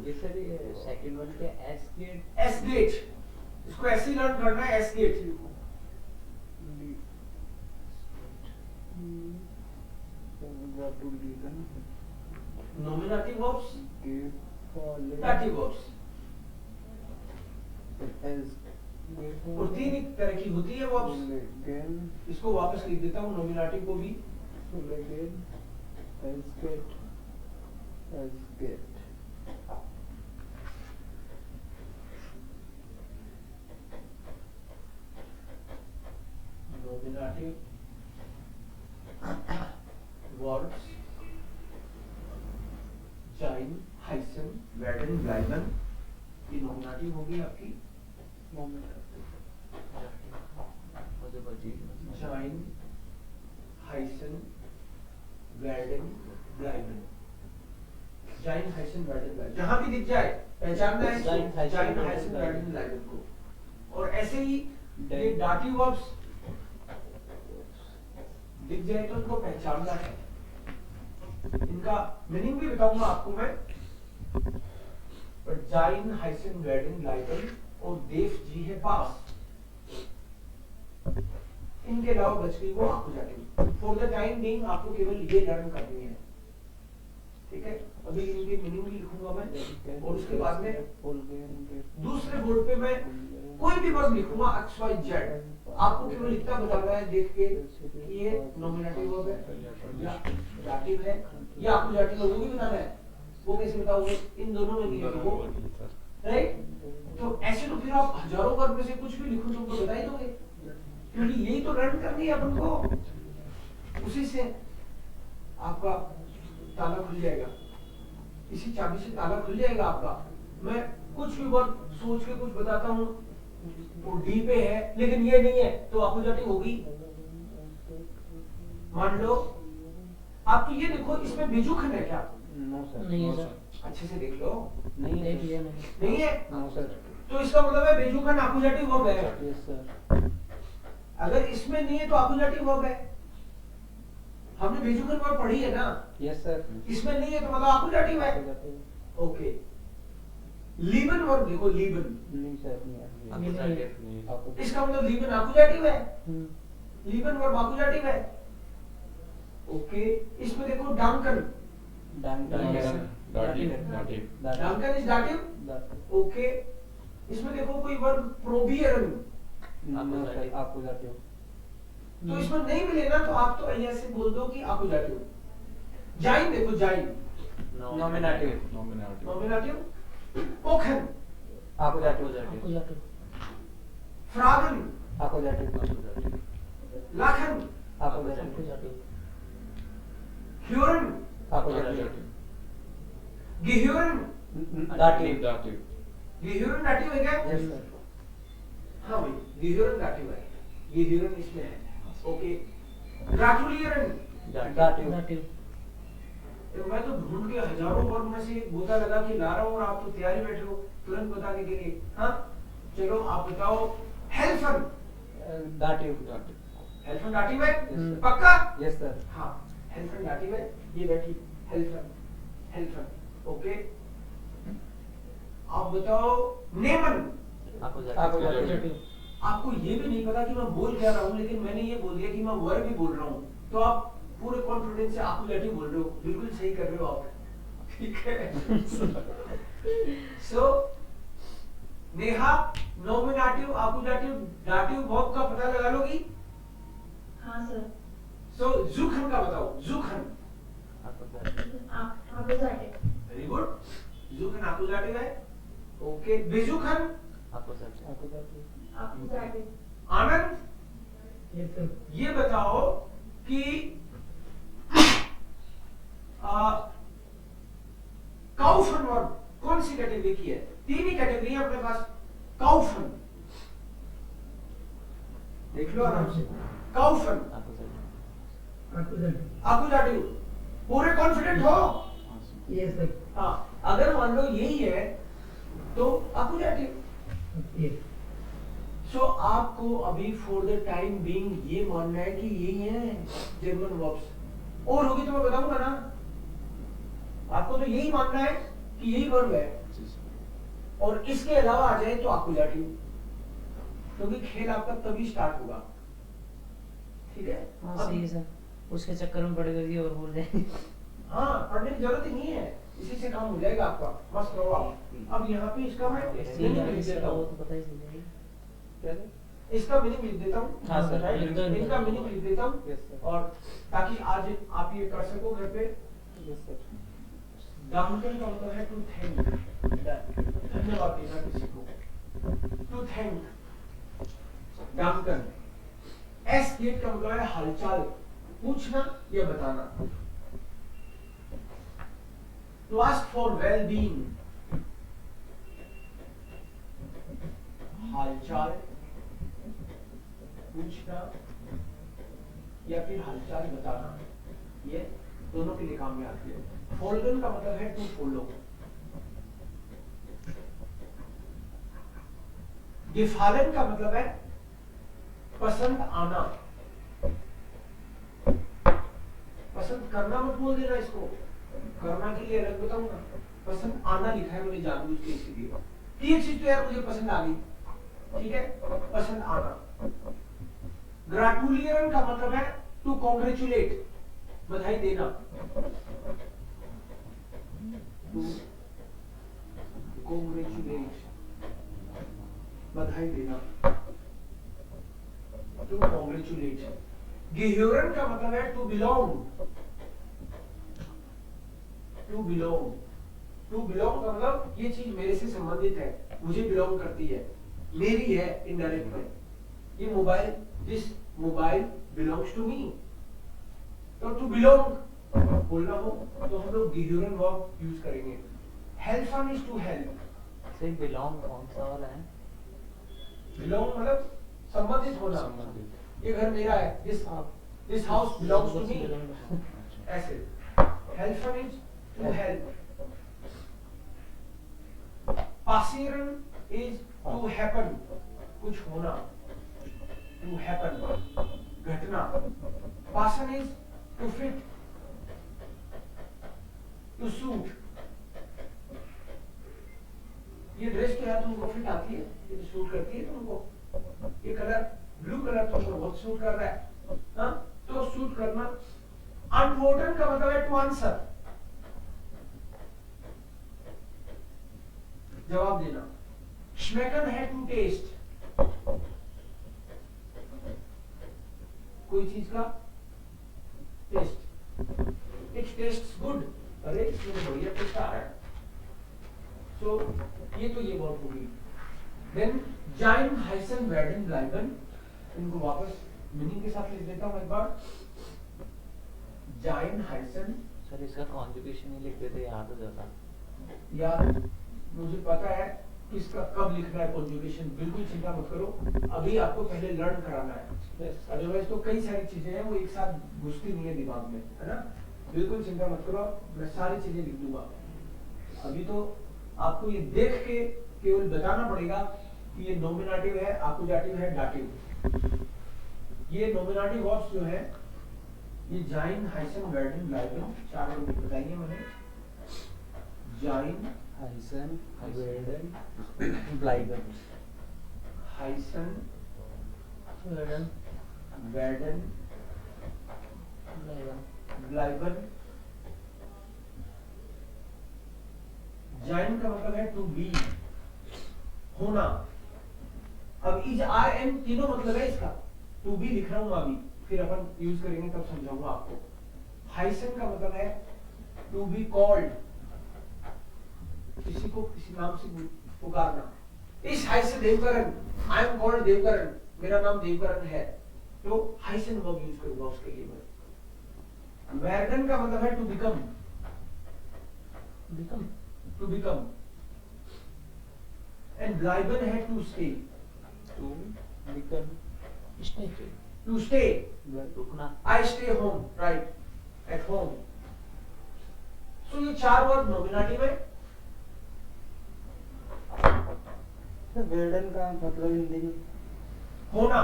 Speaker 3: ये सर ये सेकंड वन के एस गेट।
Speaker 1: एस गेट, इसको ऐसे ही लर्न करना है, एस गेट। नॉमिनेटिव वर्ब्स, दाटिव वर्ब्स, और 3 ही तरह की होती है वर्ब्स। इसको वापस लिख देता हूँ, नॉमिनेटिव को भी। नॉमिनेटिव
Speaker 2: जाइन
Speaker 1: हाइसन वेडन ब्लाइबन, ये नॉमिनेटिव होगी आपकी। जाइन हाइसन वेडन ब्लाइबन, जाइन हाइसन वेडन ब्लाइबन, जहां भी दिख जाए पहचानना है
Speaker 2: जाइन हाइसन
Speaker 1: जाइन हाइसन वेडन ब्लाइबन को। और ऐसे ही ये डाटिव वर्ब्स दिख जाए तो उनको पहचानना है। इनका मीनिंग भी बताऊंगा आपको मैं। पर जाइन हाइसन वेडन ब्लाइबन और देव जी है पास, इनके अलावा बच गई वो आकुजाटिव। फॉर द टाइम बीइंग आपको केवल ये लर्न करनी है, ठीक है। अभी इनके मीनिंग भी लिखूंगा मैं, और उसके बाद में दूसरे बोर्ड पे मैं कोई भी वर्ब लिखूंगा एक्स वाई जेड, आपको केवल इतना बताना है देख के कि ये नॉमिनेटिव वर्ब है या डाटिव है या आकुजाटिव है, वो भी बताना है। वो कैसे बताओगे? इन दोनों में नहीं है वो, राइट। तो ऐसे तो फिर आप हजारों वर्ब में से कुछ भी लिखो तो उनको बता ही दोगे, क्योंकि यही तो लर्न करनी है अपन को। उसी से आपका ताला खुल जाएगा, इसी चाबी से ताला खुल जाएगा आपका। मैं कुछ भी वर्ड सोच के कुछ बताता हूँ, वो डी पे है लेकिन ये नहीं है तो आकुजाटिव होगी। मान लो आपको ये देखो, इसमें बेजुखन है क्या?
Speaker 2: नो सर,
Speaker 6: नहीं है सर,
Speaker 1: अच्छे से देख लो,
Speaker 2: नहीं
Speaker 6: देख
Speaker 2: है
Speaker 6: लिया मैंने।
Speaker 1: नहीं है
Speaker 2: नो सर,
Speaker 1: तो इसका मतलब है बेजुखन आकुजाटिव वर्ब है।
Speaker 2: यस सर,
Speaker 1: अगर इसमें नहीं है तो आकुजाटिव वर्ब है। हमने बेजुखन वर्ब पढ़ी है ना,
Speaker 2: यस सर,
Speaker 1: इसमें नहीं है तो मतलब आकुजाटिव है। ओके, लीबन वर्ब देखो, लीबन,
Speaker 2: नहीं सर, नहीं
Speaker 3: Accusative.
Speaker 1: इसका मतलब लीबन आकुजाटिव है,
Speaker 2: है।
Speaker 1: लीबन वर्ब आकुजाटिव है। ओके, इसमें देखो डांकन,
Speaker 5: डाटिव
Speaker 1: डांकन इज डाटिव। ओके, इसमें देखो कोई वर्ब प्रोबियरन,
Speaker 2: नो सर, आकुजाटिव।
Speaker 1: तो इसमें नहीं मिलेगा तो आप तो ऐसे बोल दो कि आकुजाटिव। जाइन देखो, जाइन
Speaker 2: नॉमिनेटिव,
Speaker 1: नॉमिनेटिव। ओखन,
Speaker 2: आकुजाटिव,
Speaker 6: आकुजाटिव,
Speaker 1: फ्रागन,
Speaker 2: आकुजाटिव,
Speaker 1: लाखन,
Speaker 2: आकुजाटिव,
Speaker 6: आकुजाटिव,
Speaker 1: ह्यूरन,
Speaker 2: आकुजाटिव,
Speaker 1: गिह्यूरन,
Speaker 2: डाटिव,
Speaker 1: गिह्यूरन डाटिव है क्या?
Speaker 2: यस सर,
Speaker 1: हाँ भाई, गिह्यूरन डाटिव है, गिह्यूरन इसमें है। ओके, ग्राटुलियरन,
Speaker 2: डाटिव,
Speaker 6: डाटिव,
Speaker 1: मैं तो ढूंढ के हजारों वर्ड में से एक गोता लगा के ला रहा हूँ और आप तो तैयारी बैठे हो तुरंत बताने के लिए। हाँ चलो आप बताओ, हेल्फन,
Speaker 2: डाटिव,
Speaker 1: हेल्फन डाटिव है
Speaker 2: हम्म।
Speaker 1: पक्का?
Speaker 2: यस सर,
Speaker 1: हाँ, हेल्फन डाटिव है, ये बैठी हेल्फन, हेल्फन। ओके, आप बताओ नेमन।
Speaker 2: आकुजाटिव,
Speaker 1: आपको ये भी नहीं पता कि मैं बोल क्या रहा हूँ, लेकिन मैंने ये बोल दिया कि मैं वर्ब भी बोल रहा हूँ, तो आप पूरे कॉन्फिडेंस से आकुजाटिव बोल रहे हो, बिल्कुल सही कर रहे हो आप, ठीक है। सो नेहा, नॉमिनेटिव, आकुजाटिव, डाटिव वर्ब का पता लगा लोगी?
Speaker 4: हाँ सर।
Speaker 1: सो जुखन का बताओ, जुखन।
Speaker 4: आकुजाटिव,
Speaker 1: वेरी गुड, जुखन आकुजाटिव है। ओके, बेजुखन,
Speaker 2: आकुजाटिव,
Speaker 4: आकुजाटिव,
Speaker 1: आनंद,
Speaker 6: यस सर,
Speaker 1: ये बताओ कि काउफन वर्ब कौन सी कैटेगरी की है? तीन ही कैटेगरी है अपने पास। काउफन, देख लो आराम से, काउफन,
Speaker 6: आकुजाटिव,
Speaker 1: आकुजाटिव, पूरे कॉन्फिडेंट हो?
Speaker 6: यस सर,
Speaker 1: हाँ, अगर मान लो यही है तो आकुजाटिव।
Speaker 6: यस,
Speaker 1: सो आपको अभी फॉर द टाइम बीइंग ये मानना है कि यही है जर्मन वर्ब्स, और होगी तो मैं बताऊंगा ना। आपको तो यही मानना है कि यही वर्ब है, और इसके अलावा आ जाए तो आकुजाटिव, क्योंकि खेल आपका तभी स्टार्ट होगा, ठीक है।
Speaker 6: हाँ
Speaker 1: अब-
Speaker 6: सही है सर, उसके चक्कर में पड़ गई और भूल जाए।
Speaker 1: हाँ, पढ़ने की जरूरत ही नहीं है, इसी से काम हो जाएगा आपका, मस्त रहो आप। अब यहाँ पे इसका मैं मीनिंग लिख देता
Speaker 6: वो
Speaker 1: हूँ,
Speaker 6: तो पता ही चल जाएगा।
Speaker 1: इसका मीनिंग लिख देता हूँ,
Speaker 2: हाँ सर,
Speaker 1: राइट?
Speaker 6: लिख दो, लिख दो।
Speaker 1: इनका मीनिंग लिख देता हूँ,
Speaker 2: यस सर,
Speaker 1: और ताकि आज आप ये कर सको घर पे।
Speaker 2: यस सर,
Speaker 1: डांकन का मतलब है टू थैंक, धन्यवाद देना किसी को, टू थैंक, डांकन। एस्केट का मतलब है हालचाल, पूछना या बताना। to ask for well-being, हालचाल पूछना या फिर हालचाल बताना, ये दोनों के लिए काम में आती है। फोल्डन का मतलब है टू फॉलो। gefallen का मतलब है पसंद आना। पसंद करना मत बोल देना इसको, करना के लिए अलग बताऊंगा। पसंद आना लिखा है मैंने जानबूझ के इसीलिए। ये चीज तो यार मुझे पसंद आ गई, ठीक है, पसंद आना। ग्रेटुलियन का मतलब है टू कॉन्ग्रेचुलेट, बधाई देना। टू कॉन्ग्रेचुलेट, बधाई देना, टू कॉन्ग्रेचुलेट। गिह्योरन का मतलब है to belong. To belong, to belong का मतलब ये चीज मेरे से संबंधित है, मुझे बिलोंग करती है, मेरी है इनडायरेक्ट में। ये mobile, this mobile belongs to me. तो टू बिलोंग बोलना हो तो हम लोग गिह्योरन वर्ब यूज करेंगे। Helpful is to help.
Speaker 3: से बिलोंग कौन सा वाला है?
Speaker 1: बिलोंग मतलब संबंधित होना। ये घर मेरा है, this house belongs to me, ऐसे। हेल्पफुल इज टू हेल्प। पासिरन इज टू हैपन, कुछ होना, टू हैपन, घटना। पासन is to fit, to suit. ये ड्रेस तो यार तुमको फिट आती है, ये सूट करती है तुमको, ये कलर ब्लू कलर तुमको बहुत सूट कर रहा है, हाँ? तो सूट करना। अनवोटन का मतलब है टू आंसर, जवाब देना। श्मेकन है टू टेस्ट, कोई चीज का टेस्ट। इट टेस्ट्स गुड, अरे इसमें बढ़िया टेस्ट आ रहा है। सो ये तो ये वर्ड होगी। देन जाइन हाइसन वेडन ब्लाइबन, इनको वापस मीनिंग के साथ लिख देता हूं एक बार। जाइन हाइसन,
Speaker 3: सर इसका कॉन्जुगेशन ही लिख देते, याद हो जाता।
Speaker 1: यार मुझे पता है किसका कब लिखना है कॉन्जुगेशन, बिल्कुल चिंता मत करो, अभी आपको पहले लर्न कराना है। अदरवाइज तो कई सारी चीजें हैं वो एक साथ घुसती नहीं है दिमाग में, है ना? बिल्कुल चिंता मत करो, मैं सारी चीजें लिख दूंगा। अभी तो आपको ये देख के केवल बताना पड़ेगा कि ये नॉमिनेटिव है, अक्यूजेटिव है, डाटिव। ये नॉमिनेटिव वर्ब्स जो है ये जाइन हाइसन वेडन ब्लाइबन, चार वर्ड बताइए मैंने। जाइन
Speaker 2: हाइसन वेडन ब्लाइबन,
Speaker 1: हाइसन
Speaker 6: वेडन
Speaker 1: वेडन ब्लाइबन। जाइन का मतलब है टू बी, होना। अब इज आर एम तीनों मतलब है इसका। टू बी लिख रहा हूं अभी, फिर अपन यूज करेंगे तब समझाऊंगा आपको। हाइसन का मतलब है टू बी कॉल्ड, किसी को किसी नाम से पुकारना। इस हाइसन Devkaran, I am called Devkaran, मेरा नाम देवकरण है, तो हाइसन वर्ब यूज करूंगा उसके लिए मैं। वेर्डन का मतलब है to become,
Speaker 6: become
Speaker 1: to become. And ब्लाइबन है to stay,
Speaker 2: to become,
Speaker 6: stay,
Speaker 1: to stay.
Speaker 3: रुकना।
Speaker 1: I stay home, right, at home. So ये चार वर्ड नॉमिनेटिव है।
Speaker 2: वेडन का मतलब हिंदी में
Speaker 1: होना,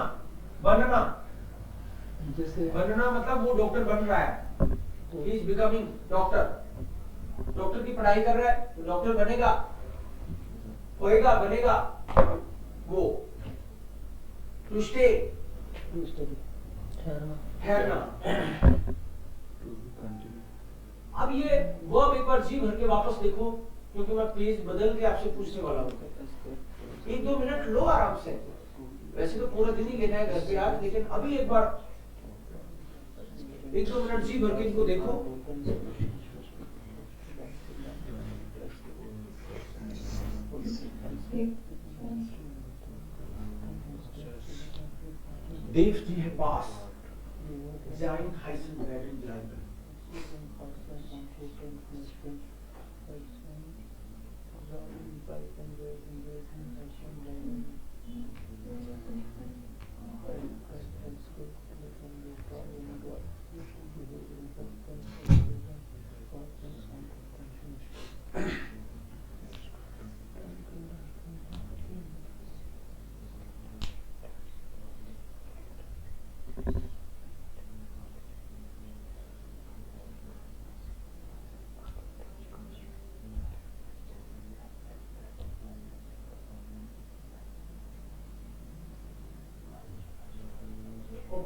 Speaker 1: बनना।
Speaker 2: जैसे
Speaker 1: बनना मतलब वो डॉक्टर बन रहा है, he is becoming doctor. Doctor की पढ़ाई कर रहा है तो डॉक्टर बनेगा, होएगा, बनेगा वो। टू स्टे,
Speaker 6: ठहरना,
Speaker 1: ठहरना।
Speaker 5: to continue.
Speaker 1: अब ये वर्ब एक बार जी भर के वापस देखो, क्योंकि मैं पेज बदल के आपसे पूछने वाला हूँ। एक दो मिनट लो आराम से, वैसे तो पूरा दिन ही लेना है घर पे आज, लेकिन अभी एक बार एक दो मिनट जी भर के इनको देखो। देव जी है पास, जाइन हाइसन वेडन ब्लाइबन।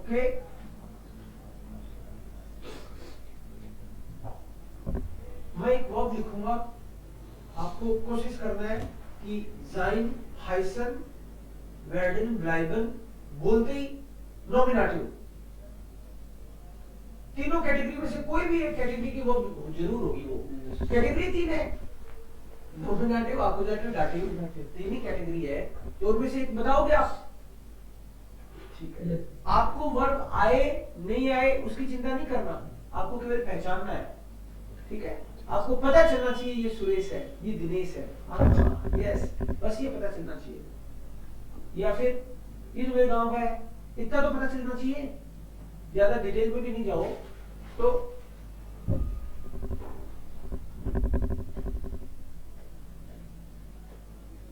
Speaker 1: ओके, मैं एक वर्ब लिखूंगा, आपको कोशिश करना है कि sein, heißen, werden, bleiben बोलते ही नॉमिनेटिव, तीनों कैटेगरी में से कोई भी एक कैटेगरी की वर्ब जरूर होगी। वो कैटेगरी तीन है, नॉमिनेटिव, अक्यूजेटिव, डाटिव, तीन ही कैटेगरी है, तो उनमें से एक बताओगे आप? ठीक है, आपको वर्ब आए नहीं आए उसकी चिंता नहीं करना, आपको केवल पहचानना है। ठीक है, आपको पता चलना चाहिए ये सुरेश है, ये दिनेश है, अच्छा यस, बस ये पता चलना चाहिए, या फिर ये जो मेरे गांव का है, इतना तो पता चलना चाहिए, ज्यादा डिटेल में भी नहीं जाओ। तो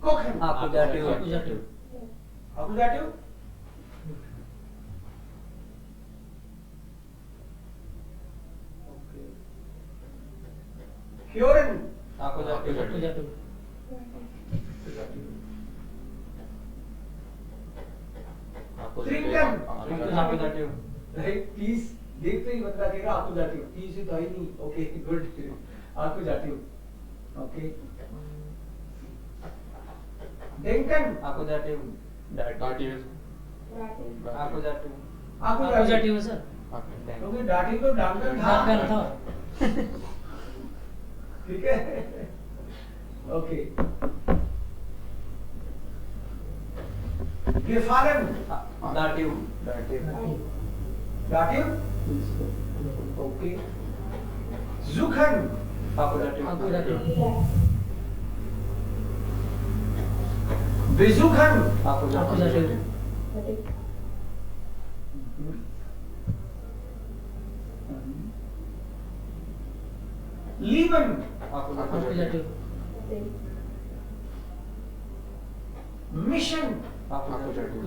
Speaker 1: कोखन
Speaker 2: Accusative.
Speaker 6: Accusative.
Speaker 1: अक्यूजेटिव, क्योरन
Speaker 2: Accusative.
Speaker 6: Accusative.
Speaker 1: त्रिंकन
Speaker 2: Accusative.
Speaker 1: प्लीज देखते ही बंदा कहेगा अक्यूजेटिव, प्लीज तो ही नहीं, ओके गुड, अक्यूजेटिव, ओके। डेंकन
Speaker 2: Accusative.
Speaker 5: Dative.
Speaker 2: Accusative.
Speaker 6: Accusative है सर।
Speaker 1: क्योंकि डाटिव तो डांकन
Speaker 6: डाकन था।
Speaker 1: ठीक है, ओके। गेफालन
Speaker 2: Dative.
Speaker 1: Dative, okay. जुखन
Speaker 2: Accusative.
Speaker 6: Accusative.
Speaker 1: बेजुखन
Speaker 6: Accusative.
Speaker 1: लीवन
Speaker 6: Accusative.
Speaker 1: मिशन
Speaker 2: Accusative.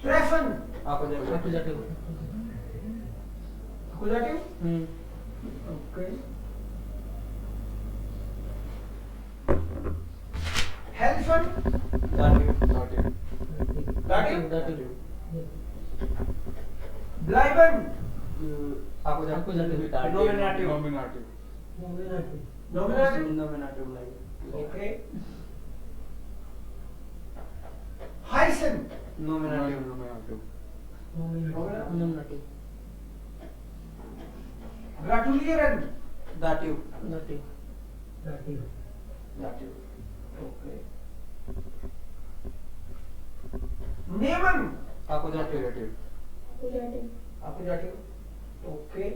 Speaker 1: ट्रेफन
Speaker 2: Accusative.
Speaker 6: Accusative.
Speaker 1: Accusative, okay. हेल्फन
Speaker 2: Dative.
Speaker 1: Dative,
Speaker 6: Dative.
Speaker 1: ब्लाइबन
Speaker 2: Accusative.
Speaker 6: Accusative.
Speaker 2: Nominative.
Speaker 5: Nominative.
Speaker 1: Nominative,
Speaker 2: Nominative like.
Speaker 1: Okay. हाइसन
Speaker 2: Nominative.
Speaker 5: Nominative.
Speaker 6: Nominative.
Speaker 1: ग्रेटुलियरन
Speaker 2: Dative.
Speaker 6: Dative.
Speaker 1: Dative, okay. Neyman
Speaker 2: Accusative.
Speaker 1: Accusative, okay.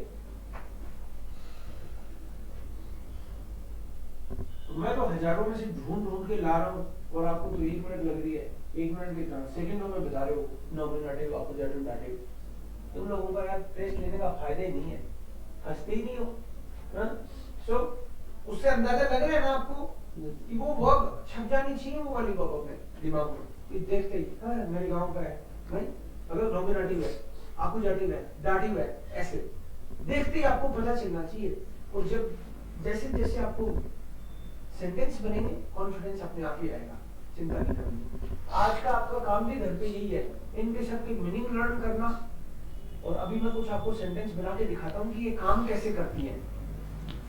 Speaker 1: मैं तो हजारों में से ढूंढ ढूंढ के ला रहा हूँ और आपको तो 1 मिनट लग रही है, 1 मिनट की तरह सेकंडों में बता रहे हो नॉमिनेटिव, अक्यूजेटिव, डाटिव। तुम लोगों का यार टेस्ट लेने का फायदा ही नहीं है, हंसते ही नहीं हो, हाँ? सो उससे अंदाजा लग रहा है ना आपको कि वो वर्ब छप जानी चाहिए, वो वाली वर्ब अपने दिमाग में, कि देखते ही हाँ मेरे गांव का है भाई, अगर नॉमिनेटिव है, अक्यूजेटिव है, डाटिव है, ऐसे देखते ही आपको पता चलना चाहिए। और जब जैसे जैसे आपको सेंटेंस बनेंगे, कॉन्फिडेंस अपने आप ही आएगा, चिंता नहीं करनी। आज का आपका काम भी घर पे यही है, इनके सब की मीनिंग लर्न करना, और अभी मैं कुछ आपको सेंटेंस बना के दिखाता हूँ कि ये काम कैसे करती है,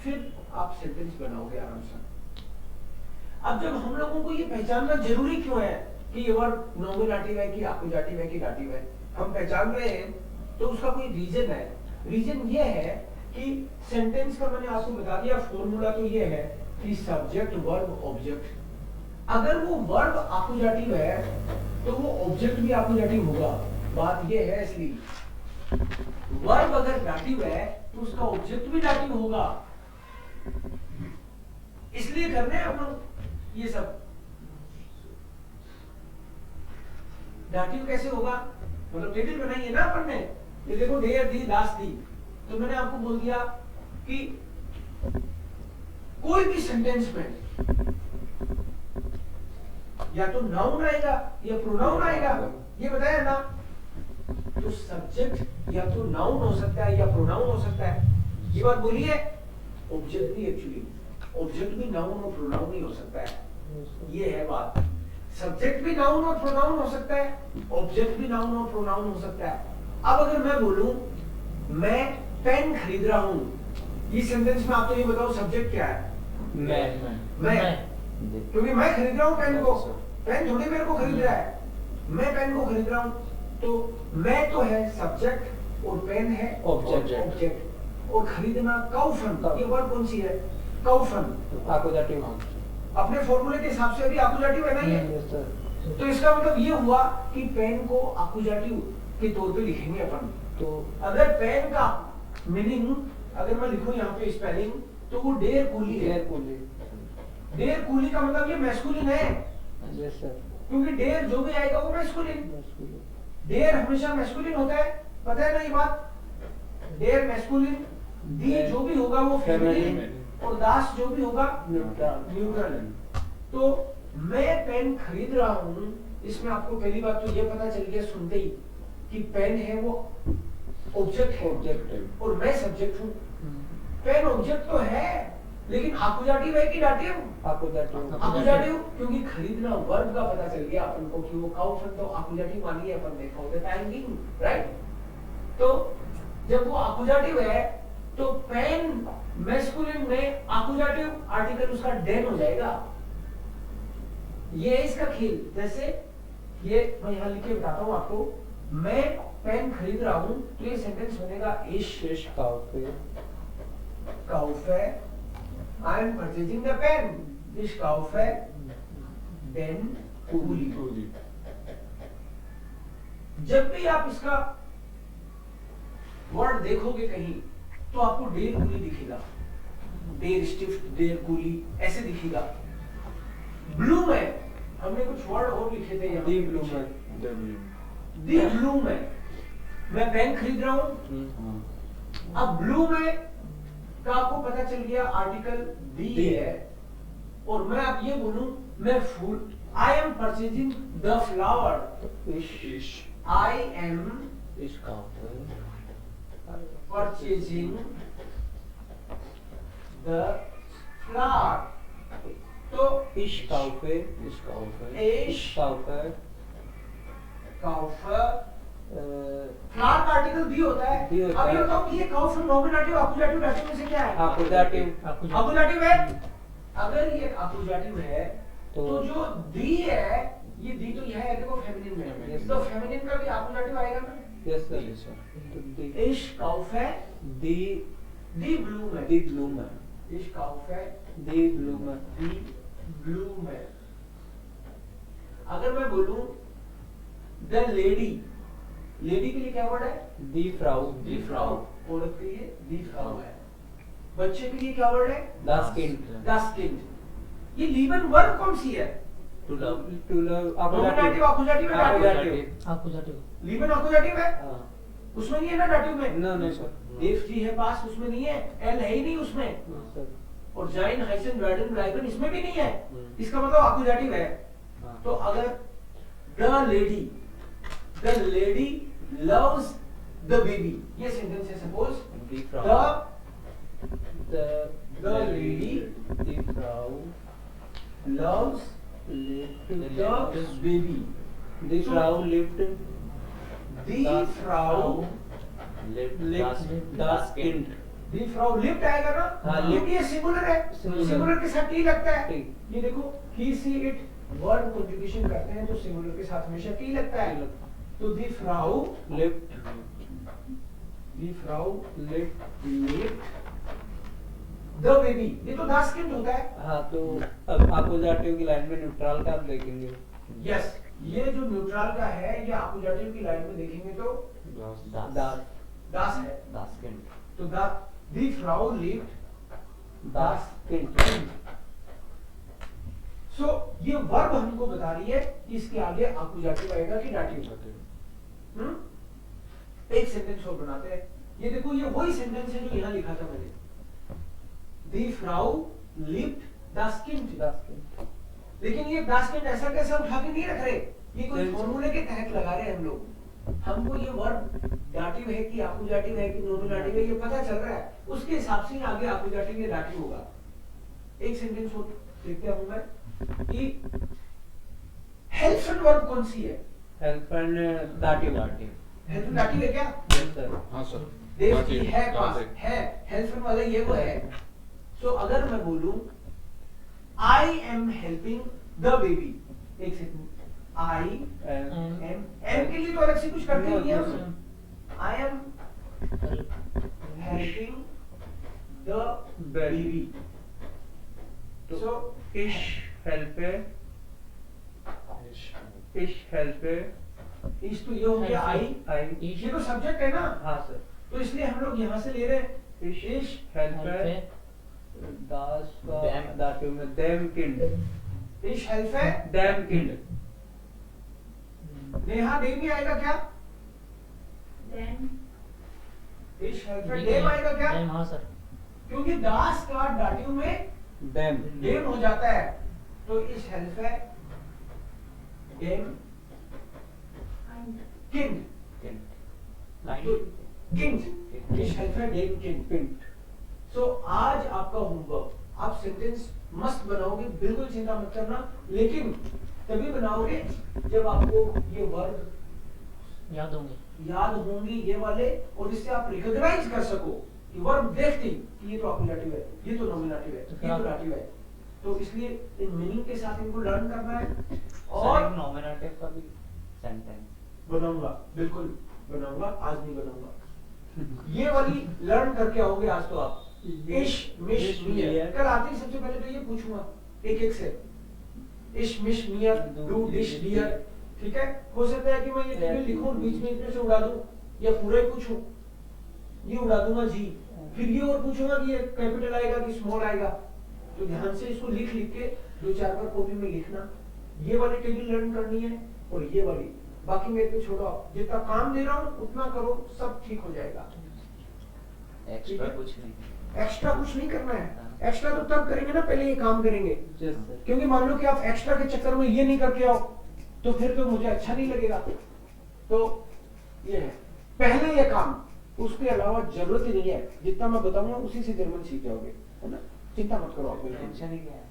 Speaker 1: फिर आप सेंटेंस बनाओगे आराम से। अब जब हम लोगों को ये पहचानना जरूरी क्यों है कि ये वर्ड नॉमिनेटिव है कि अक्यूजेटिव है कि डाटिव है, हम पहचान रहे हैं तो उसका कोई रीजन है। रीजन ये है कि सेंटेंस का मैंने आपको बता दिया फॉर्मूला, तो ये है कि सब्जेक्ट वर्ब ऑब्जेक्ट। अगर वो वर्ब अक्यूजेटिव है तो वो ऑब्जेक्ट भी अक्यूजेटिव होगा, बात ये है। इसलिए वर्ब अगर डाटिव है तो उसका ऑब्जेक्ट भी डाटिव होगा, इसलिए करने हैं हम लोग ये सब। डाटिव कैसे होगा, मतलब टेबल बनाई है ना अपन ने, ये देखो देयर दी लास्ट दी, तो मैंने आपको बोल दिया कि कोई भी सेंटेंस में या तो नाउन आएगा या प्रोनाउन आएगा, ये बताया ना। तो सब्जेक्ट या तो नाउन हो सकता है या प्रोनाउन हो सकता है, ये बात बोली है। ऑब्जेक्ट भी एक्चुअली ऑब्जेक्ट भी नाउन और प्रोनाउन ही हो सकता है, ये है बात। सब्जेक्ट भी नाउन और प्रोनाउन हो सकता है, ऑब्जेक्ट भी नाउन और प्रोनाउन हो सकता है। अब अगर मैं बोलूं मैं पेन खरीद रहा हूं, इस सेंटेंस में आप तो ये बताओ सब्जेक्ट क्या है? मैं, क्योंकि मैं खरीद रहा हूं पेन को, पेन थोड़ी मेरे को खरीद रहा है, मैं पेन को खरीद रहा हूं। तो मैं तो है सब्जेक्ट और पेन है ऑब्जेक्ट। और खरीदना काउफन, ये वर्ड कौन सी है? काउफन।
Speaker 2: Accusative.
Speaker 1: अपने फॉर्मूले के हिसाब से भी एक्यूजेटिव है ना ये?
Speaker 2: Yes, sir.
Speaker 1: तो इसका मतलब ये हुआ कि पेन को एक्यूजेटिव के तौर पे लिखेंगे अपन।
Speaker 2: तो
Speaker 1: अगर पेन का मीनिंग अगर मैं लिखूं यहाँ पे स्पेलिंग, तो वो डेर कूली है।
Speaker 2: carefully.
Speaker 1: डेर कूली का मतलब ये मैस्कुलिन है,
Speaker 2: Yes, sir.
Speaker 1: क्योंकि डेर जो भी आएगा वो मैस्कुलिन।
Speaker 2: Masculine.
Speaker 1: डेर हमेशा मैस्कुलिन होता है, पता है ना ये बात? डेर मैस्कुलिन, दी जो भी होगा वो फेमिनिन, और दास जो भी होगा न्यूट्रल। तो मैं पेन खरीद रहा हूँ, इसमें आपको पहली बात तो ये पता चल गया सुनते ही कि पेन है वो ऑब्जेक्ट है,
Speaker 2: Object.
Speaker 1: और मैं सब्जेक्ट हूँ। पेन ऑब्जेक्ट तो है, लेकिन एक्यूजेटिव है कि डाटिव?
Speaker 2: Accusative.
Speaker 1: एक्यूजेटिव, क्योंकि खरीदना वर्ब का पता चल गया अपन को कि वो काउफन तो एक्यूजेटिव वाली है, अपन देखा होता टाइम बीइंग, राइट? तो जब वो एक्यूजेटिव है तो पेन मैस्कुलिन में एक्यूजेटिव आर्टिकल उसका डेन हो जाएगा। ये है इसका खेल। जैसे ये मैं यहाँ लिख के बताता हूँ आपको, मैं पेन खरीद रहा हूँ, तो ये सेंटेंस बनेगा इश
Speaker 2: Kaufe.
Speaker 1: kaufe, I am purchasing the pen. Ich kaufe den Kuli। जब भी आप इसका वर्ड देखोगे कहीं तो आपको डेर कूली दिखेगा, डेर स्टिफ्ट, डेर कूली ऐसे दिखेगा। ब्लू में हमने कुछ वर्ड और लिखे थे यहाँ।
Speaker 2: The bloomer.
Speaker 1: दी ब्लू में मैं पेन खरीद रहा हूँ। अब ब्लू में का आपको पता चल गया आर्टिकल दी है, और मैं अब ये बोलूं मैं फूल, I am purchasing the flower.
Speaker 2: Ish.
Speaker 1: I am
Speaker 2: Ish Kaufe.
Speaker 1: Purchasing the flower. तो
Speaker 2: Ish Kaufe. Ish Kaufe.
Speaker 1: Ish.
Speaker 2: Kaufe.
Speaker 1: काउफर, फ्लावर का आर्टिकल दी होता है।
Speaker 2: दी होता
Speaker 1: अब ये
Speaker 2: है।
Speaker 1: बताओ कि ये काउफर नॉमिनेटिव एक्यूजेटिव डाटिव में से क्या है?
Speaker 2: Accusative.
Speaker 1: एक्यूजेटिव है। अगर ये एक्यूजेटिव है
Speaker 2: तो
Speaker 1: तो जो दी है, ये दी तो यह है देखो फेमिनिन में,
Speaker 2: Yes,
Speaker 1: तो
Speaker 2: sir.
Speaker 1: फेमिनिन का भी एक्यूजेटिव आएगा ना?
Speaker 2: Yes, sir. तो the
Speaker 1: इश काउफे
Speaker 2: the
Speaker 1: दी ब्लू में,
Speaker 2: the bloomer.
Speaker 1: इश काउफे
Speaker 2: The bloomer.
Speaker 1: दी ब्लू में। अगर मैं बोलूं द लेडी, लेडी के लिए क्या वर्ड है?
Speaker 2: The Frau.
Speaker 1: दी फ्राउ, औरत के लिए दी फ्राउ है। बच्चे के लिए क्या वर्ड है?
Speaker 2: Das Kind.
Speaker 1: Das Kind। ये लीवन वर्ब कौन सी है?
Speaker 3: To love.
Speaker 2: To love.
Speaker 1: Nominative accusative है डाटिव?
Speaker 2: Accusative.
Speaker 6: Accusative.
Speaker 1: लीवन एक्यूजेटिव है,
Speaker 2: हाँ.
Speaker 1: उसमें नहीं है ना डाटिव में?
Speaker 2: No, no, sir.
Speaker 1: Dev ji है पास, उसमें नहीं है, एल है ही नहीं उसमें,
Speaker 2: No, sir.
Speaker 1: और जाइन हाइसन वर्डन ब्लाइबन इसमें भी नहीं है।
Speaker 2: हम्म।
Speaker 1: इसका मतलब एक्यूजेटिव है।
Speaker 2: हाँ.
Speaker 1: तो अगर the lady loves the baby, ये सेंटेंस है। Suppose
Speaker 2: The
Speaker 1: the
Speaker 2: Frau. The
Speaker 1: lady.
Speaker 2: The Frau.
Speaker 1: Loves
Speaker 2: Lived.
Speaker 1: The baby.
Speaker 2: The Frau lived.
Speaker 1: दी फ्राउ,
Speaker 2: Lived. Das Kind.
Speaker 1: दी फ्राउ लिफ्ट आएगा ना?
Speaker 2: हाँ,
Speaker 1: क्योंकि ये सिंगुलर है,
Speaker 2: Singular.
Speaker 1: सिंगुलर के साथ टी लगता है।
Speaker 2: टी.
Speaker 1: ये देखो ही सी इट वर्ब कॉन्जुगेशन करते हैं तो सिंगुलर के साथ हमेशा टी लगता है। तो दी फ्राउ,
Speaker 2: Lived.
Speaker 1: दी फ्राउ
Speaker 2: Lived.
Speaker 1: लिफ्ट द बेबी, ये तो दास किंड होता है।
Speaker 2: हाँ, तो अब एक्यूजेटिव की लाइन में न्यूट्रल का आप देखेंगे.
Speaker 1: यस, ये जो न्यूट्रल का है ये एक्यूजेटिव की लाइन में देखेंगे तो
Speaker 2: Das.
Speaker 1: दास है।
Speaker 3: Das Kind.
Speaker 1: तो दी फ्राउ लिफ्ट
Speaker 2: Das Kind.
Speaker 1: सो ये वर्ब हमको बता रही है कि इसके आगे एक्यूजेटिव आएगा कि डाटिव। एक सेंटेंस और बनाते हैं। ये देखो ये वही सेंटेंस है जो यहाँ लिखा था मैंने, दी फ्राउ लिफ्ट das Kind।
Speaker 2: Das Kind.
Speaker 1: लेकिन ये das Kind ऐसा कैसे उठा के नहीं रख रहे, ये कोई
Speaker 2: Yes.
Speaker 1: फॉर्मूले के तहत लगा रहे हैं हम लोग। हमको ये वर्ब डाटिव है कि एक्यूजेटिव है कि नॉमिनेटिव है ये पता चल रहा है, उसके हिसाब से आगे एक्यूजेटिव या डाटिव होगा। एक सेंटेंस और देखते हूं मैं कि हेल्पेंड वर्ब कौन सी है?
Speaker 2: helpen dative.
Speaker 1: हेल्पेंड दाटिव है क्या?
Speaker 2: Yes sir.
Speaker 5: हाँ सर
Speaker 1: देव
Speaker 5: दाटिव,
Speaker 1: की है पास
Speaker 5: दाटिव।
Speaker 1: है, हेल्पेंड वाला ये वो है। सो अगर मैं बोलूं I am helping the baby, एक second, I
Speaker 2: And
Speaker 1: am, am के लिए तो अलग से कुछ करते नहीं है हम। आई am helping the baby. So
Speaker 2: ich helpe
Speaker 1: इस तो ये हो गया आई,
Speaker 2: I
Speaker 1: ये तो सब्जेक्ट है ना,
Speaker 2: हाँ सर
Speaker 1: तो इसलिए हम लोग यहाँ से ले रहे हैं
Speaker 2: ich
Speaker 1: इश
Speaker 2: helpe das का
Speaker 3: Them.
Speaker 2: dative में them kind
Speaker 1: इश हेल्प है।
Speaker 2: them kind
Speaker 1: नेहा डे में आएगा क्या?
Speaker 4: Then,
Speaker 1: इश हेल्प है डे में आएगा क्या?
Speaker 6: Then, हाँ सर।
Speaker 1: क्योंकि दास का दाटिव में
Speaker 2: them
Speaker 1: डेम हो जाता है, तो इश हेल्प है डेम
Speaker 4: and,
Speaker 1: किंग, तो किंग इश हेल्प है डेम किंग। सो आज आपका होमवर्क, आप सेंटेंस मस्त बनाओगे, बिल्कुल चिंता मत करना, लेकिन तभी बनाओगे जब आपको ये वर्ड
Speaker 6: याद होंगे।
Speaker 1: याद होंगी ये वाले, और इससे आप रिकॉग्नाइज कर सको कि वर्ब देखते ही कि ये तो अपोजिटिव है, ये तो नॉमिनेटिव है, ये तो दाटिव है। तो इसलिए इन मीनिंग के साथ इनको लर्न करना है। और
Speaker 3: नॉमिनेटिव का भी सेंटेंस
Speaker 1: बनाऊंगा, बिल्कुल बनाऊंगा, आज नहीं बनाऊंगा। ये वाली लर्न करके आओगे आज तो आप। इश मिश मियर, कल आते ही सबसे पहले तो ये पूछूंगा एक एक से, इश मिश मियर डू डिश डियर, ठीक है। हो सकता है कि मैं ये टेबल लिखूं और बीच में इतने से उड़ा दूं, या पूरा ही पूछूं, ये उड़ा दूंगा जी, फिर ये और पूछूंगा कि ये कैपिटल आएगा कि स्मॉल आएगा। तो ध्यान से इसको लिख लिख के 2-4 बार कॉपी में लिखना। ये वाली टेबल लर्न करनी है और ये वाली, बाकी मेरे पे छोड़ो, आप जितना काम दे रहा हूँ उतना करो, सब ठीक हो जाएगा।
Speaker 3: एक्स्ट्रा कुछ नहीं।
Speaker 1: एक्स्ट्रा कुछ नहीं करना है, एक्स्ट्रा तो तब करेंगे ना पहले ये काम करेंगे।
Speaker 2: yes sir
Speaker 1: क्योंकि मान लो कि आप एक्स्ट्रा के चक्कर में ये नहीं करके आओ तो फिर तो मुझे अच्छा नहीं लगेगा। तो ये है पहले ये काम, उसके अलावा जरूरत ही नहीं है, जितना मैं बताऊंगा उसी से जर्मन सीख जाओगे, है ना। चिंता मत करो आप बिल्कुल।
Speaker 3: टेंशन ही क्या है।